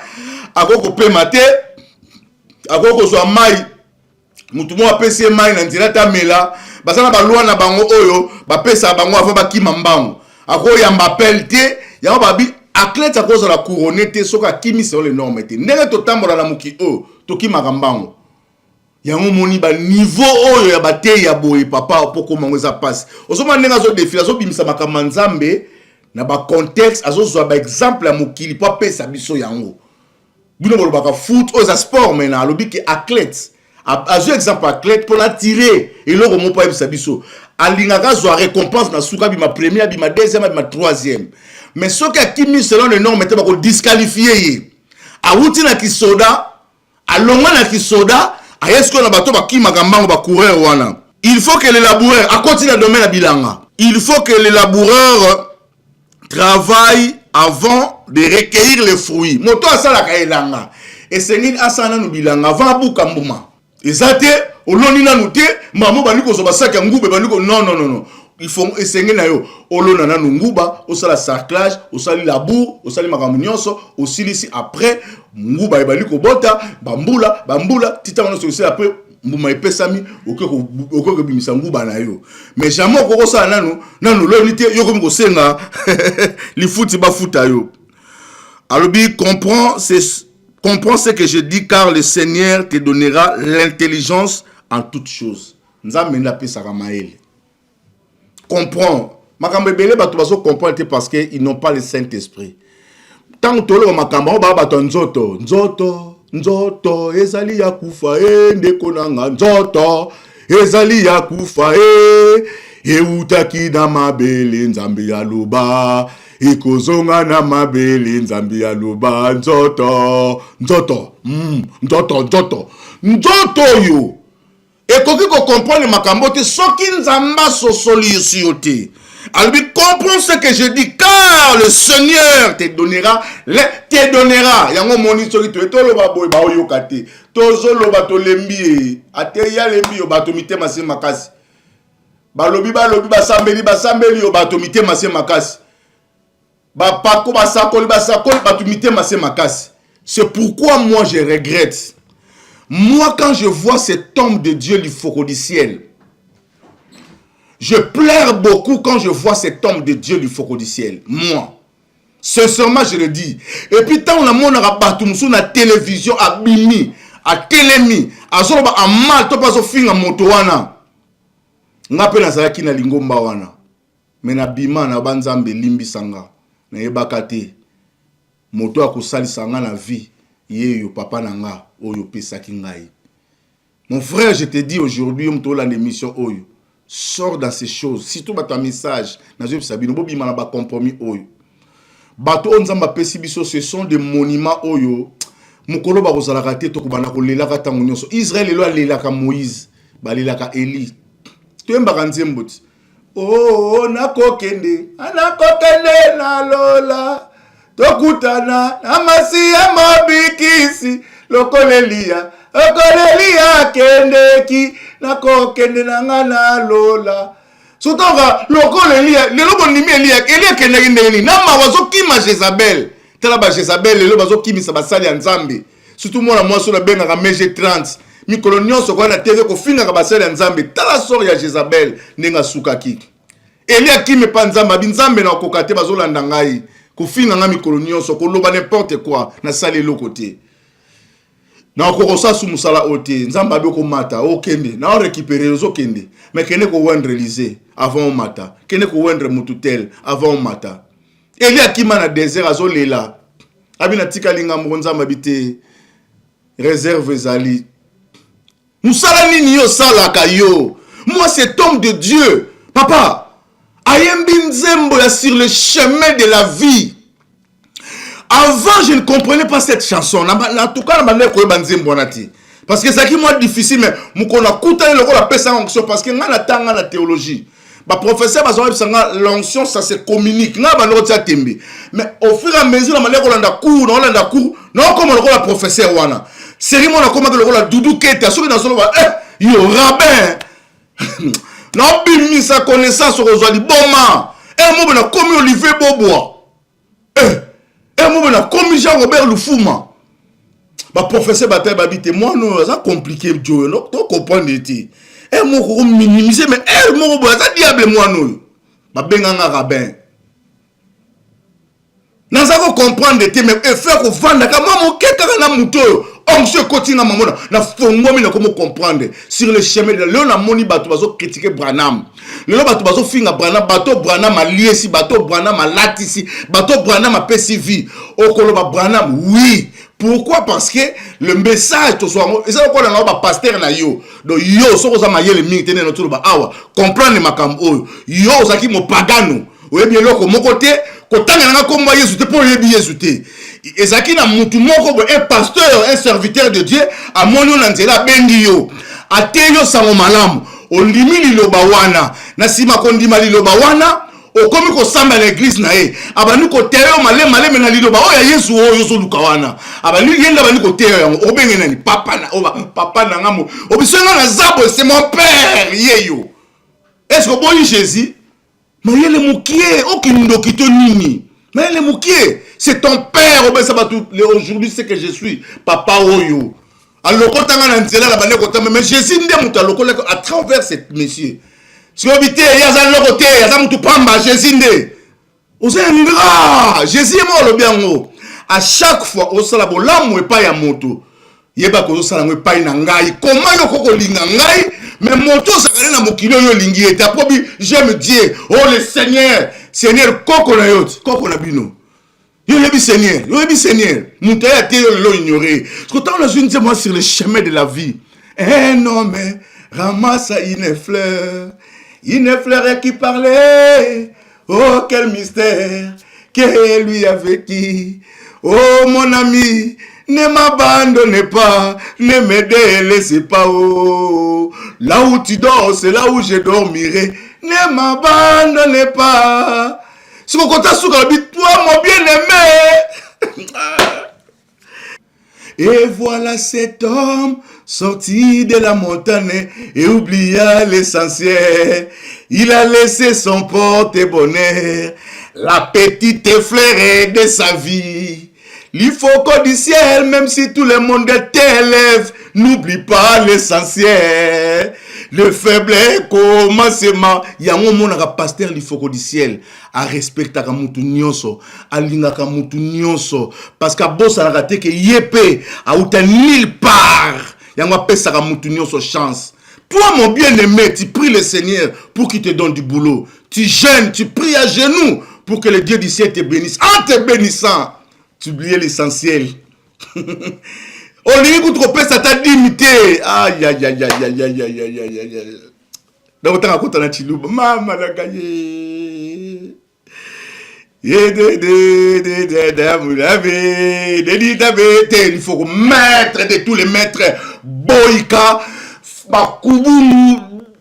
akoko pe mate akoko so mai mutu mo apesi mai na nzela ta mela basana balwa na bango oyo bapesa bango avant bakima mbango akoyamba pelte yango babi athlète akoza la couronne te soka kimi selon les normes te ndenge totambola na muki o tokimaka mbango yango moni ba niveau oyo ya bate ya boye papa poko mango za passe osoma ndenge zo défila zo bimisa makambo nzambe na ba contexte azo zo ba exemple ya mokili po pesa biso yango bino bolo baka foot o za sport mena alobi ki athlète azo exemple athlète pour l'attirer et loko mo pa pesa biso alingaka zo récompense na suka bi ma première bi ma deuxième bi ma troisième mais ce qui a kimi selon les normes était ba ko disqualifier ye awuti na kisoda alongwa na kisoda ayesko na bato ba kimaka mbango ba courir wana il faut que le laboureur a continué à domaine à bilanga il faut que les laboureurs travaillent avant de recueillir les fruits. Moto asala kaelanga. Et c'est une asana nous bilanga avant buka mbuma. Ezate oloni na nuté maman baliko zo basaka ngube baliko non. Il faut essayer na yo olona na nguba osala sarclage osali labour osali makambo nyonso osilisi après nguba baliko bota bambula tita on se après mbuma epesami okoko bimisa nguba na yo mais jamais okoko sala nanu lonité yo ko senga li futi ba futa yo. Alobi comprends ce que je dis car le Seigneur te donnera l'intelligence en toutes choses. Nzambe na pesa kamaele. Comprends. Makambe bele bato baso comprendre parce que ils n'ont pas le Saint-Esprit. Tant que tolo makamba ba bato nzoto ezali ya kufa ndeko nanga nzoto ezali ya kufa eutaki na mabele nzambe ya loba ikozonga na mabele nzambe ya loba nzoto yo ekoki ko comprendre makambo te soki nzamba sosoli yote. Alors comprends ce que je dis car le Seigneur te donnera yango moni soki to etoloba boy ba oyokate tozolo bato lembi ate ya lembi yo bato mitema se makasi balobi basambeli yo bato mitema se makasi bapako basakoli bato mitema se makasi. C'est pourquoi moi je regrette. Moi quand je vois cet homme de Dieu du four du ciel, je pleure beaucoup quand je vois cet homme de Dieu du four du ciel. Moi. Sincèrement, je le dis. Et puis, tant on a mon rabatou sur la télévision, à Bimi, à Télémi, à Zoroba, à Mal, to pas au fin à Motowana. N'appelle la Zalaki na Lingomba wana. Mais na Bima, na Banzambe, Limbi Sanga, na Ebakate, Moto a kusali Sanga na vie, ye yo papa nanga, oyo pesaki ngai. Mon frère, je te dis aujourd'hui, on tourne l'émission Oyo. Sors dans ces choses. Si tu as un message, compromis Oyo. Bato onzamba pesi biso, ce sont des monuments Oyo. Mukolo ba kozala kate to kubana ko lelaka tango nyonso. Israël elo lelaka Moïse, ba lelaka Eli. Tu mbaka nzemboti. Oh nakokende, anakokende na lola. Tokutana amasi amabikisi lokolelia. Okolelia kendeki nakokende nangana lola. Sotoka lokolelia lelo bonimi elia kendeki ndeni nama wazokima Jezabel. Tala ba Jezabel lelo bazokimisa basali ya Nzambe. Surtout mwana mwaso na benga ka meje 30. Mikolo nyonso kwa na TV ko finga ka basali ya Nzambe. Tala sori ya Jezabel nenga sukaki. Elia kime pa Nzamba binzambe na kokate bazolanda ngai. Ko finga nga mikolo nyonso ko loba n'importe quoi na sali lokote. Na okokosa su musala ote nzamba beko mata okende na o récupérer ozo kende mais kene ko wendre lisé avant mata kene ko wendre mututel avant mata Elia kima na désert azo lela abina tikalinga mbonzamba bité réserve zali musala nini yo sala kayo. Moi cet homme de Dieu papa ayembi nzembo ya sur le chemin de la vie. Avant, je ne comprenais pas cette chanson. En tout cas, parce que c'est qui moi difficile, mais on a coûté la onction parce que on a la théologie. Le professeur l'onction, ça se communique. Mais au fur et à mesure, on a cours, non comme on a professeur. C'est moi on a comme Doudou Keita, ceux qui sont yo rabbin. Non, bimi sa connaissance aux Ozali Boma. Et moi, on a comme Olivier Bobois. Et moi, on a comme Jean-Robert Lufuma. Bah, professeur Bataille Babité, moi, non, c'est compliqué, Joe, non, tu comprends, et moi, on minimiser, mais moi, c'est diable, moi, non. Bah, ben, un rabbin. Nous avons comprendre, mais faire qu'on vende, moi, mon quelqu'un n'a mouton. On se continue à maman, na fongomi na comment comprendre sur le chemin de l'eau na moni bato bazo critiquer Branham. Le bato bazo finga Branham, bato Branham a lié si bato Branham a latisi, bato Branham a pesivi. Okoloba Branham, oui. Pourquoi? Parce que le message to soit et ça quoi na ba pasteur na yo. Donc yo so ko za mayele mingi tene no tulo ba awa comprendre makambo oyo. Yo zaki mo pagano. Oye bien loko mon côté kotanga na komba Yesu te pour yebi Yesu te. Ezaki na mutu moko un pasteur, un serviteur de Dieu, a moni na nzela bengi yo. Ateyo sango malamu. olimi liloba wana na sima kondima liloba wana okomi kosamba na église na ye abandi koteyo malema na liloba oya Yesu oyo zoluka wana abandi yenda bandi koteyo yango obenge nani papa na ngamo obisenga na zabo c'est mon père yeyo. Est-ce que bon Jésus mayele mukie okindo kito nini mayele mukie c'est ton père aujourd'hui c'est que je suis papa oyo aloko tanga na nzela la bande kotama mais Jésus ndé muta loko à travers cette monsieur si obité yaza loko te yaza mutu pamba Jésus ndé ozenga Jésus mo lo biango à chaque fois au sala bolamu epa ya moto yeba ko sala ngo epa na ngai comment yo koko linga ngai mais moto sakale na mokilo yo lingi eta probi j'aime Dieu oh le Seigneur koko na yot koko na bino yo lebi Seigneur muta ya te yo lo ignorer parce que on a une moi sur le chemin de la vie un homme ramasse une fleur qui parlait oh quel mystère que lui avait dit oh mon ami ne m'abandonnez pas, ne me délaissez pas, oh. Là où tu dors, c'est là où je dormirai. Ne m'abandonnez pas. Si vous comptez sur la vie, toi, mon bien-aimé. Et voilà cet homme sorti de la montagne et oublia l'essentiel. Il a laissé son porte-bonheur, la petite fleur de sa vie. Il faut qu'au du ciel, même si tout le monde t'élève, n'oublie pas l'essentiel. Le faible commencement. Il y a un moment où pasteur il faut qu'au du ciel a respecté ka mutu nyonso, a linga ka mutu nyonso, parce que boss a raté que yépé a outa nulle part. Il y a un pesa ka mutu nyonso chance. Toi mon bien-aimé, tu pries le Seigneur pour qu'il te donne du boulot. Tu jeûnes, tu pries à genoux pour que le Dieu du ciel te bénisse. En te bénissant, tu oublies l'essentiel. On dit que tu peux ça t'a limité. Aïe aïe aïe aïe aïe aïe aïe aïe aïe aïe. Donc tu as raconté un chilou. Maman a gagné. Il faut maître de tous les maîtres. Boïka, Bakubu,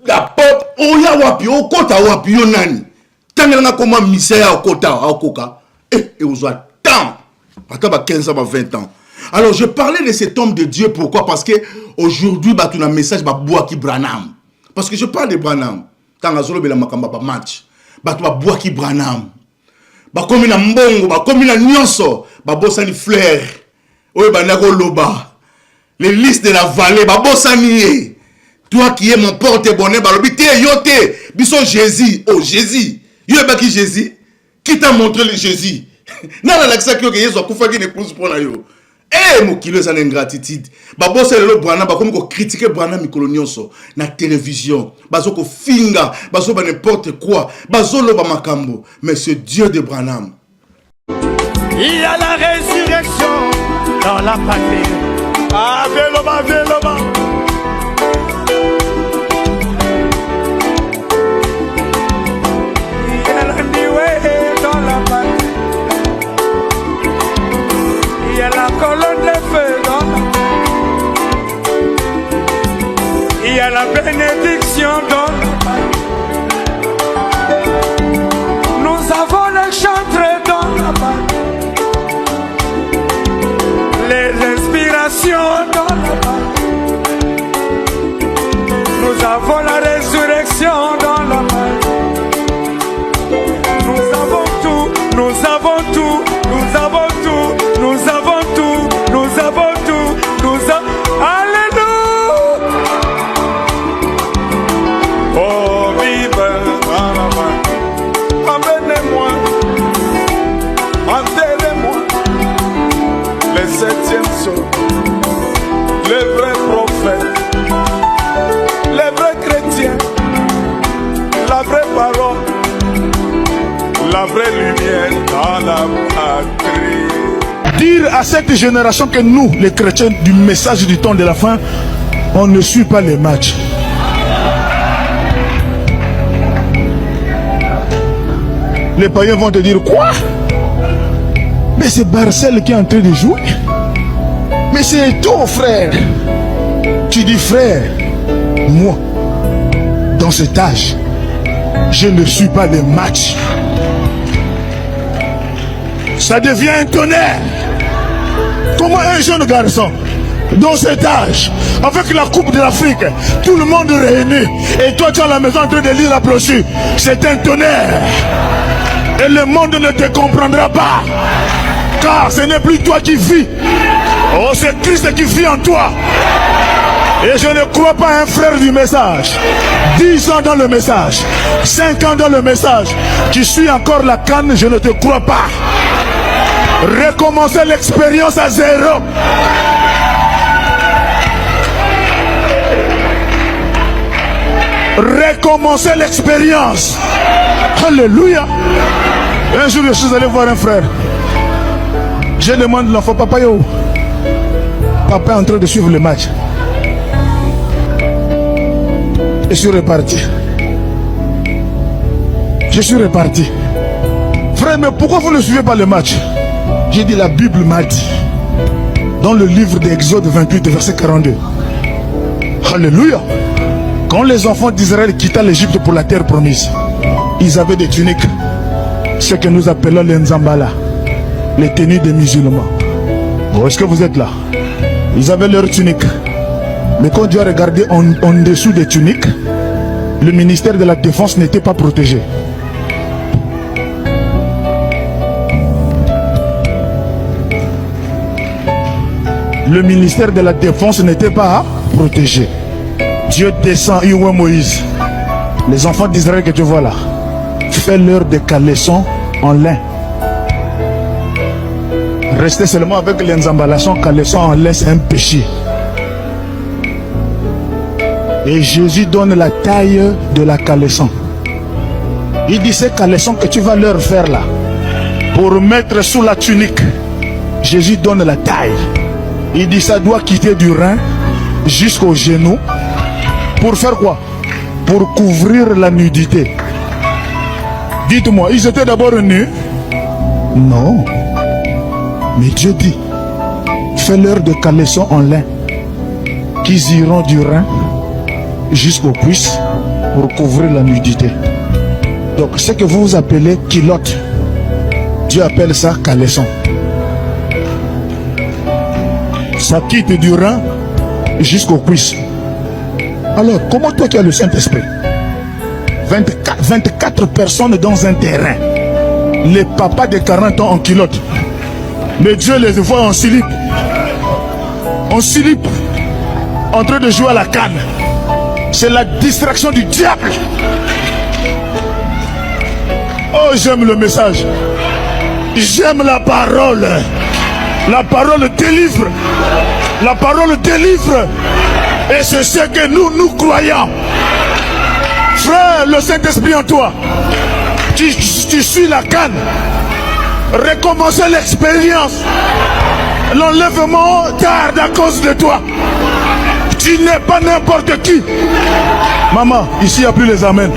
la pop, Oya wapi, Okota wapi, Yonani. Tangana comment misère Okota, Okoka. Et vous avez tant. Attends, 15 ans, 20 ans. Alors, je parlais de cet homme de Dieu. Pourquoi? Parce que aujourd'hui, tu as un message Boaki Branham. Parce que je parle de Branham. Quand tu as un match, tu as Boaki Branham. Comme une mbongo, comme une nyonso, Babosani fleur. Oui, loba. Les listes de la vallée, Babosani. Toi qui es mon porte-bonheur, Balobite, yote, biso Jésus. Oh, Jésus. Yoba qui Jésus? Qui t'a montré le Jésus? Non, la laxa qui est Koufa qui n'est plus pour la yo. Eh, mon kilo, c'est une ingratitude. Babo, c'est le Branham, comme qu'on critique Branham Mikolonioso, na télévision. Bazo ko finga, bazo ba n'importe quoi. Bazo lo ba makambo. Mais c'est Dieu de Branham. Il y a la résurrection dans la patrie. Ah, véloba, véloba. Il y a la nuée dans la patrie. Il y a la colonne de feu dans la patrie. Il y a la bénédiction dans la patrie. Nous avons les chantres dans la patrie. Les inspirations dans la patrie. Nous avons la résurrection dans la patrie. Nous avons tout, nous avons tout, nous avons tout, nous avons tout, nous avons tout, nous avons... Alléluia! Oh, vive dans la main. Emmenez-moi, enterrez-moi. Le septième saut, les vrais prophètes, les vrais chrétiens, la vraie parole, la vraie lumière dans la patrie. Dire à cette génération que nous, les chrétiens du message du temps de la fin, on ne suit pas les matchs. Les païens vont te dire quoi? Mais c'est Barcel qui est en train de jouer. Mais c'est ton frère. Tu dis frère, moi, dans cet âge, je ne suis pas les matchs. Ça devient un tonnerre. Comment un jeune garçon, dans cet âge, avec la Coupe de l'Afrique, tout le monde réuni, et toi tu es à la maison en train de lire la brochure, c'est un tonnerre. Et le monde ne te comprendra pas. Car ce n'est plus toi qui vis. Oh, c'est Christ qui vit en toi. Et je ne crois pas à un frère du message. 10 ans dans le message, 5 ans dans le message, tu suis encore la canne, je ne te crois pas. Recommencer l'expérience à zéro. Recommencer l'expérience. Alléluia. Un jour je suis allé voir un frère. Je demande l'enfant, papa yo, papa est en train de suivre le match. Je suis reparti. Je suis reparti. Frère, mais pourquoi vous ne suivez pas le match? J'ai dit, la Bible m'a dit, dans le livre d'Exode 28, verset 42. Alléluia. Quand les enfants d'Israël quittaient l'Égypte pour la terre promise, ils avaient des tuniques, ce que nous appelons les nzambala, les tenues des musulmans. Oh, est-ce que vous êtes là? Ils avaient leurs tuniques. Mais quand Dieu a regardé en dessous des tuniques, le ministère de la Défense n'était pas protégé. Le ministère de la Défense n'était pas protégé. Dieu descend, Ioué Moïse. Les enfants d'Israël que tu vois là, fais-leur des caleçons en lin. Rester seulement avec les embalations, caleçons en lin, c'est un péché. Et Jésus donne la taille de la caleçon. Il dit, ces caleçons que tu vas leur faire là, pour mettre sous la tunique, Jésus donne la taille. Il dit, ça doit quitter du rein jusqu'au genou. Pour faire quoi? Pour couvrir la nudité. Dites-moi, ils étaient d'abord nus? Non. Mais Dieu dit, fais-leur de caleçons en lin, qu'ils iront du rein jusqu'aux cuisses pour couvrir la nudité. Donc ce que vous appelez culotte, Dieu appelle ça caleçon. Ça quitte du rein jusqu'aux cuisses. Alors comment toi tu as le Saint-Esprit? 24 personnes dans un terrain, les papas de 40 ans en culotte, mais Dieu les voit en slip, en train de jouer à la canne. C'est la distraction du diable. Oh, j'aime le message. J'aime la parole. La parole délivre. La parole délivre. Et c'est ce que nous croyons. Frère, le Saint-Esprit en toi. Tu suis la canne. Recommencer l'expérience. L'enlèvement tarde à cause de toi. Tu n'es pas n'importe qui. Maman, ici il n'y a plus les amens.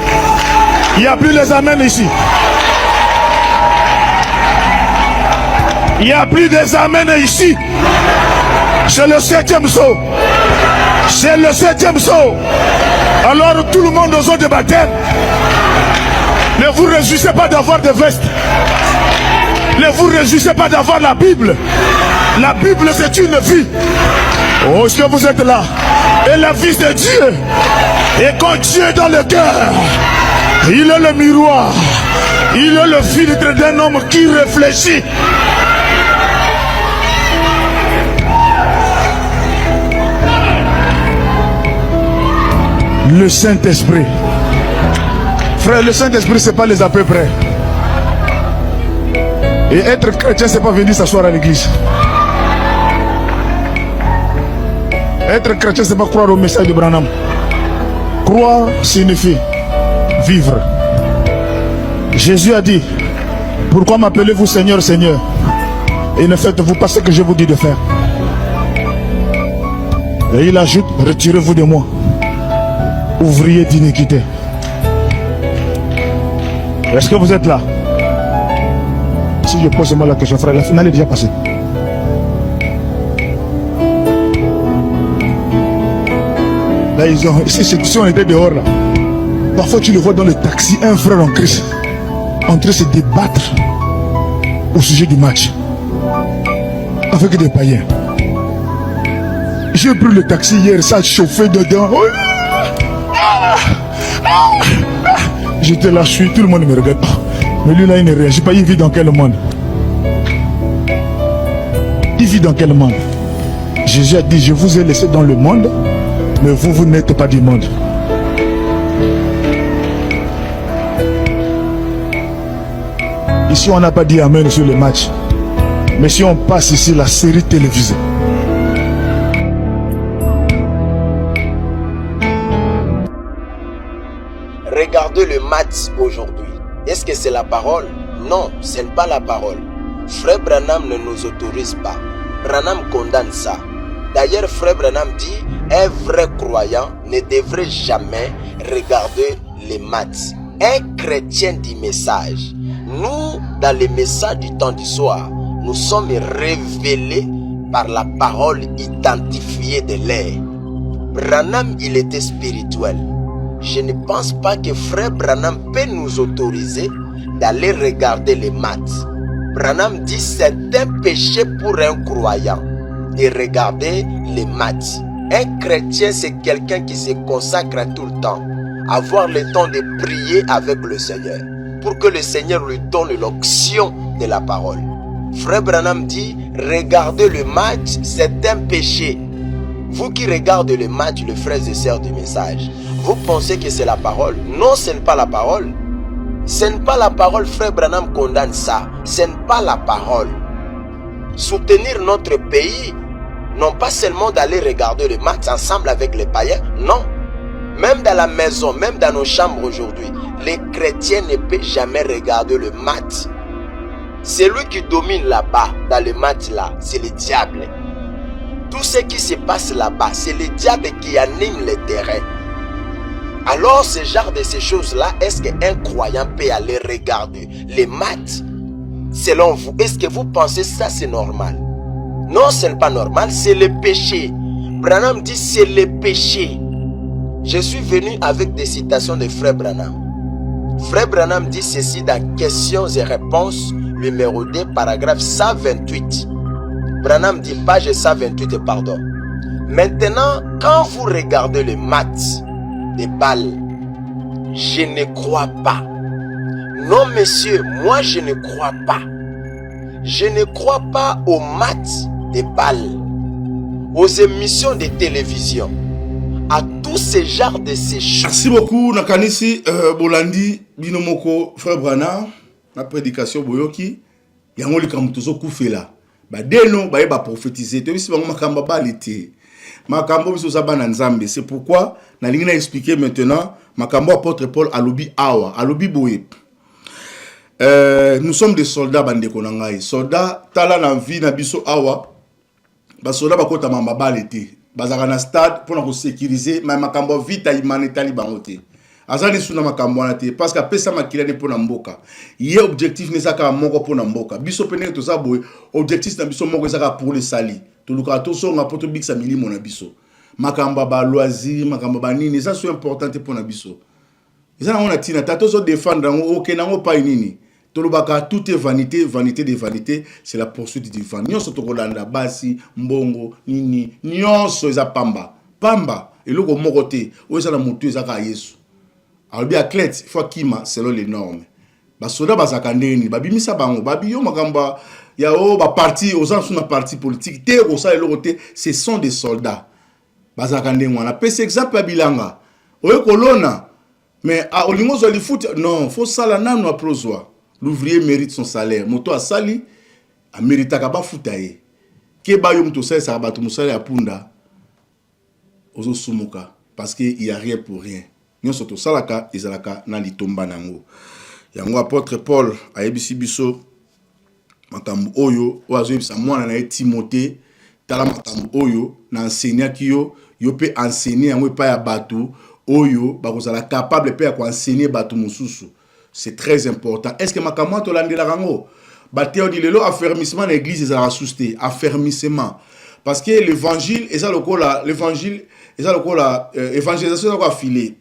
Il n'y a plus les amens ici. Il n'y a plus des amens ici. C'est le 7e saut. C'est le 7e saut. Alors tout le monde aux eaux de baptême. Ne vous réjouissez pas d'avoir des vestes. Ne vous réjouissez pas d'avoir la Bible. La Bible c'est une vie. Oh, est-ce que vous êtes là? Et la vie c'est Dieu. Et quand Dieu est dans le cœur, il est le miroir. Il est le filtre d'un homme qui réfléchit. Le Saint-Esprit. Frère, le Saint-Esprit c'est pas les à peu près. Et être chrétien c'est pas venir s'asseoir à l'église. Être chrétien, c'est pas croire au message de Branham. Croire signifie vivre. Jésus a dit, pourquoi m'appelez-vous Seigneur, Seigneur, et ne faites-vous pas ce que je vous dis de faire? Et il ajoute, retirez-vous de moi, ouvrier d'iniquité. Est-ce que vous êtes là? Si je pose seulement la question, frère, la finale est déjà passée. Là, si on était dehors là, Parfois tu le vois dans le taxi, un frère en Christ, en train de se débattre au sujet du match avec des païens. J'ai pris le taxi hier, ça chauffait dedans. J'étais là, tout le monde me regarde. Mais lui là, il ne réagit pas. Il vit dans quel monde? Il vit dans quel monde? Jésus a dit, je vous ai laissé dans le monde, mais vous n'êtes pas du monde. Ici, on n'a pas dit amen sur le match. Mais si on passe ici la série télévisée, regardez le match aujourd'hui. Est-ce que c'est la parole? Non, ce n'est pas la parole. Frère Branham ne nous autorise pas. Branham condamne ça. D'ailleurs, Frère Branham dit, un vrai croyant ne devrait jamais regarder les matchs. Un chrétien du message. Nous, dans les messages du temps du soir, nous sommes révélés par la parole identifiée de l'air. Branham, il était spirituel. Je ne pense pas que Frère Branham peut nous autoriser d'aller regarder les matchs. Branham dit c'est un péché pour un croyant de regarder les matchs. Un chrétien, c'est quelqu'un qui se consacre tout le temps, avoir le temps de prier avec le Seigneur, pour que le Seigneur lui donne l'onction de la parole. Frère Branham dit, regardez le match, c'est un péché. Vous qui regardez le match, les frères et sœurs du message, vous pensez que c'est la parole? Non, ce n'est pas la parole. Ce n'est pas la parole, Frère Branham condamne ça. Ce n'est pas la parole. Soutenir notre pays, non pas seulement d'aller regarder le match ensemble avec les païens, non. Même dans la maison, même dans nos chambres aujourd'hui, les chrétiens ne peuvent jamais regarder le match. Celui qui domine là-bas, dans le match là, c'est le diable. Tout ce qui se passe là-bas, c'est le diable qui anime le terrain. Alors, ce genre de ces choses-là, est-ce qu'un croyant peut aller regarder les matchs? Selon vous, est-ce que vous pensez ça c'est normal? Non, ce n'est pas normal, c'est le péché. Branham dit c'est le péché. Je suis venu avec des citations de Frère Branham. Frère Branham dit ceci dans Questions et Réponses, numéro 2, paragraphe 128. Branham dit, page 128, pardon. Maintenant, quand vous regardez le match des balles, je ne crois pas. Non, monsieur, moi je ne crois pas. Je ne crois pas aux matchs des balles, aux émissions de télévision, à tous ces genres de ces choses. Merci beaucoup, Nakanisi Bolandi, Binomoko, Frère Branham, la prédication Boyoki, Yangoli Kamutozo Koufela. Deno, ba prophétiser. Tu vois, makamba balite. Makambo biso zabana nzambe. C'est pourquoi, na lingina expliquer maintenant, makambo apôtre Paul alobi awa, alobi boye. Nous sommes des soldats bandeko nangai. Soldats, tala na vie na biso awa. Ba soldats bakota mamba balite. Bazaka na stade pour nous sécuriser, mais makambo vita humanitali bangote. Azali suna makambo wana te parce que pesa makila ne pona mboka. Yé objectif ne saka moko pona mboka. Biso pene to za boy, objectif na biso moko saka pour le sali. To luka to so nga poto big sa milimo na biso. Makamba ba loisir, makamba ba nini, ça c'est important pona biso. Ezana on a tina tato so défendre ngo OK nango pa nini. To lubaka tout est vanité, vanité des vanités, c'est la poursuite du vent. Nyonso to kolanda basi, mbongo, nini, nyonso eza pamba. Pamba eloko moko te, o eza na mutu eza ka Yesu. Alors bien athlète, il faut kima selon les normes. Ba soda bazaka ndeni, ba bimisa bango, ba biyo makamba ya o ba parti aux gens sur parti politique, te o sa eloko te, ce sont des soldats. Bazaka ndeni wana. Pese exemple bilanga. Oyo kolona, mais a olingo zo li foot, non, faut sala nanu aprozwa. L'ouvrier mérite son salaire. Moto a sali, a mérita ka ba futaye. Ke ba yo mto sa sa ba to musala ya punda. Ozo sumuka parce que il y a rien pour rien. Nyonso to salaka ezalaka na litomba nango. Yango apôtre Paul ayebisi biso makambo oyo oazo yebisa mwana na Timothée tala makambo oyo na enseignant yo yo pe enseigner yango pa ya bato oyo bakozala capable pe ya ko enseigner bato mususu. C'est très important. Est-ce que makambo to landela rango bateo di lelo affermissement l'église ezala susté affermissement parce que l'évangile eza lokola l'évangile eza lokola évangélisation ko affilé.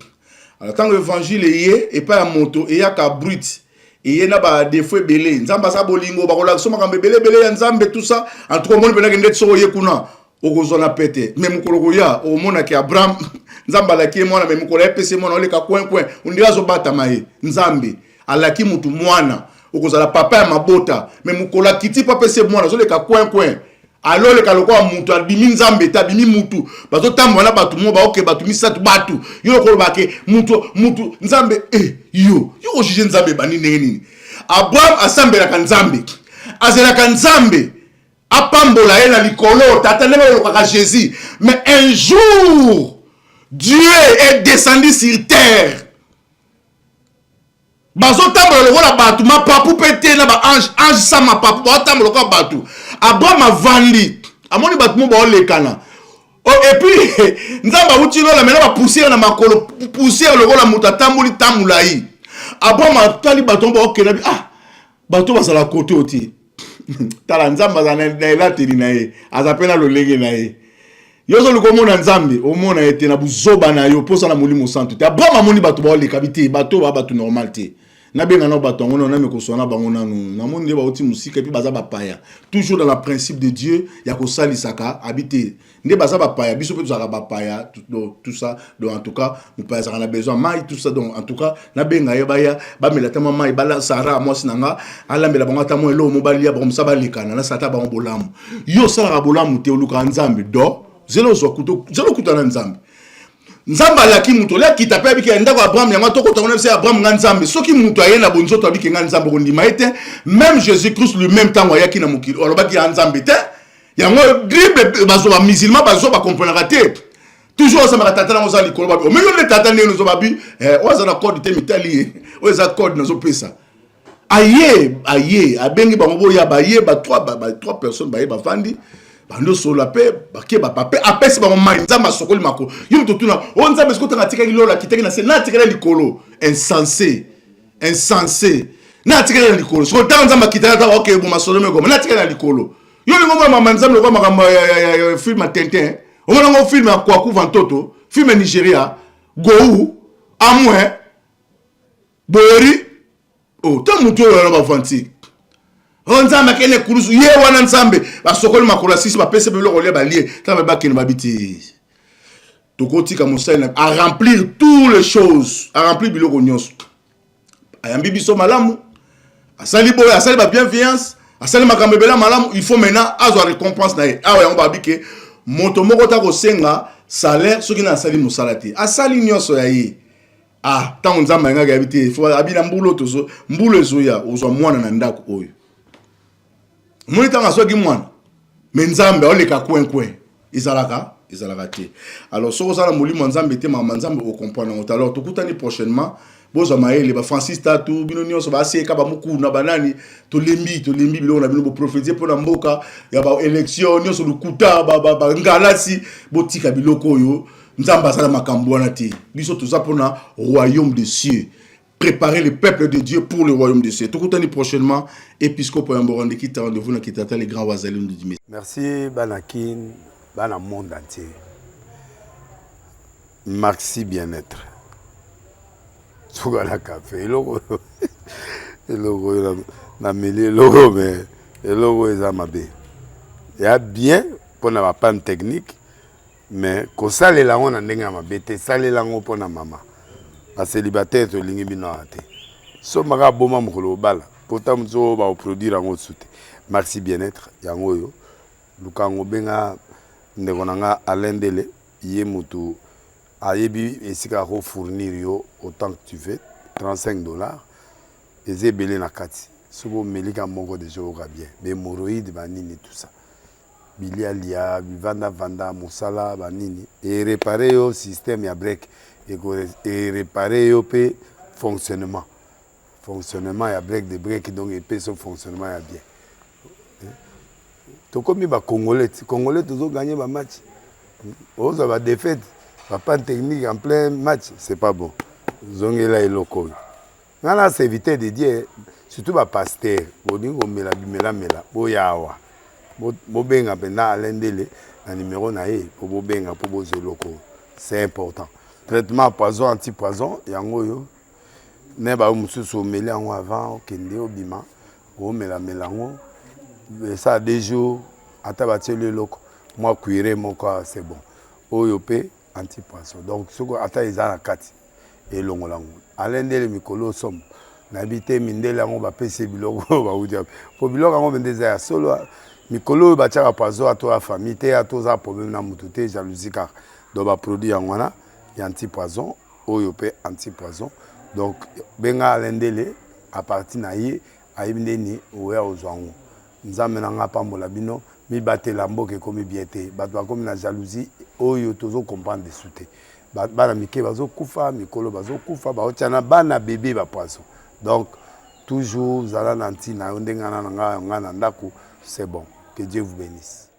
alors tant que l'évangile est et pas à moto et y a qu'à brut et y a pas des fois belé nzamba sa bolingo ba kola soma kambe belé nzambe tout ça en tout cas mon pena kende so yekuna okozona pété même koloko ya o mona ki Abraham nzamba la ki mwana même kola pese mona ole ka coin on dira zo bata mai nzambe alaki mutu mwana okozala papa ya mabota même kola kiti papa pese mwana zo le ka coin alors le kaloko mutu abimi nzambe ta bimi mutu bazo tambo na batu mo ba oke batu misatu batu yo ko ba ke mutu nzambe yo juge nzambe bani nini Abraham asambela ka nzambe azela ka nzambe apambola ye na likolo tata ne ba ka Jésus mais un jour Dieu est descendu sur terre bazo tambola lokola batu ma papu pete na ba ange sama papu ba tambola lokola batu Abraham avandi amoni batu mo ba olekana et puis nzamba utilo la mena ba poussière na makolo poussière lokola muta tamboli tamulai Abraham atali batu ba okena bi batu basala kote oti tala nzamba za na elateli na ye azapena lolenge na ye yozo lukomona nzambe omona ete na buzoba na yo posa na molimo santo te Abraham amoni batu ba oleka biti batu ba batu normal te na benga na bato ngona na me ko sona bango nanu na moni ba oti musika puis baza ba paya toujours dans le principe de Dieu ya ko sali saka habiter nde baza ba paya biso pe za ba paya tout ça donc en tout cas nous pas ça na besoin mai tout ça donc en tout cas na benga ya ba melata mama ibala Sarah moi sinanga ala mela bango ta mo elo mo balia ba msa ba likana na sata ba bolamu yo sala bolamu te oluka nzambe do zelo zo kuta na nzambe nzamba la ki muto la kita pe biki ndako Abraham yanga to kota ngona se Abraham nzambe soki muto ayena bonzoto abiki nzambe ko ndima ete même Jésus Christ le même temps ya ki na mukili oloba ki nzambe te yango bible bazo ba musulman bazo ba comprendre te toujours ça ma tata na oza likolo ba o mais le tata ne no zo babi oza na code te mitali oza code na zo pesa aye abengi bango boya ba ye ba trois personnes ba ye ba fandi bando sola pe baké ba pape apesi ba mai nzamba sokoli mako yo mututuna o nzamba sikota ngatika kilola kiteki na se na tikela likolo insensé na tikela likolo so ta nzamba kitela ta okay bo masolo me goma na tikela likolo yo ngomba mama nzamba ko makamba ya film Tintin o mona ngo film kwa kuvantoto film Nigeria Gou amwe bori o ta mutu yo ba fanti nzamba kene kurusu ye wana nzambe basokoli makolo sisi ba pese belo kolia balie ta ba kene babiti tokotika mosala à remplir toutes les choses à remplir biloko nyonso ayambi biso malamu asali boy asali ba bienveillance asali makambe bela malamu il faut maintenant azwa récompense na ye awa yango babike moto moko ta ko senga salaire soki na asali mosalati asali nyonso ya ye tango nzamba ngaka yabiti faut abina mbulo tozo mbulo ezoya ozwa mwana na ndako oyo moni tanga soki mwana menzambe oleka kwen izalaka te alors soko sala molimo nzambe te mama nzambe o comprendre alors tokutani prochainement boza maele ba Francis Tatu bino nyonso ba seka ba mukuna banani to lembi bilo na bino bo prophétiser pour na mboka ya ba élection nyonso lukuta ba ngalasi botika biloko oyo nzamba sala makambo wana te biso toza pona royaume des cieux préparer le peuple de Dieu pour le royaume de Dieu. Tout le prochainement, épiscope Yamborande qui t'a rendez-vous dans Kitata, les grands wazalim de Dieu. Merci, Banakin, Bana monde entier. Merci bien-être. Tout le café, le logo, na mêlé, logo, mais le logo est amabé. Il y a bien pour la panne technique, mais quand ça les langues on a n'enga amabé, ça les langues pour la maman. A célibataire to lingi bino ate so maka boma mukolo bala pourtant mzo ba produire ngo soute merci bien-être yango yo lukango benga ndeko nanga alendele ye mutu ayebi esika ko fournir yo autant que tu veux $35 ezebele na kati sobo melika moko de joga bien be moroïde banini tout ça bilialia vanda musala banini et réparer yo système ya break et réparer le fonctionnement il y a break donc et puis son fonctionnement est bien tout comme les congolais toujours gagné le match aux avoir défaite pas technique en plein match c'est pas bon zongela et loco là c'est éviter de dire surtout ba pasteur boningo mela boyawa bobenga pena alendele na numéro na ye pour bobenga pour bozo loco c'est important. traitement poison anti-poison yango yo ne ba mususu omeli yango avant okende obima omela melango ça 2 jours ata batie le loko moi cuire moko c'est bon oyo pe anti-poison donc soko ata eza na kati elongolango alendele mikolo somme nabite mindele yango bapese biloko baudia po biloko yango bendeza ya solo mikolo oyo batiaka poison ato ya famille te atoza problème na mutu te jalousie car donc baproduit yango wana ya anti-poison oyo pe anti-poison donc benga alendele à partir na ye ayebi ndeni oya ozwa yango nzambe na nga pambola bino mibatela mboka ekomi bien te bato bakomi na jalousie oyo tozokomprendre desu te bana mike bazokufa mikolo bazokufa baotia na bana bebe bapoison donc toujours zala na ntina yo ndenge nga na ndako c'est bon que Dieu vous bénisse.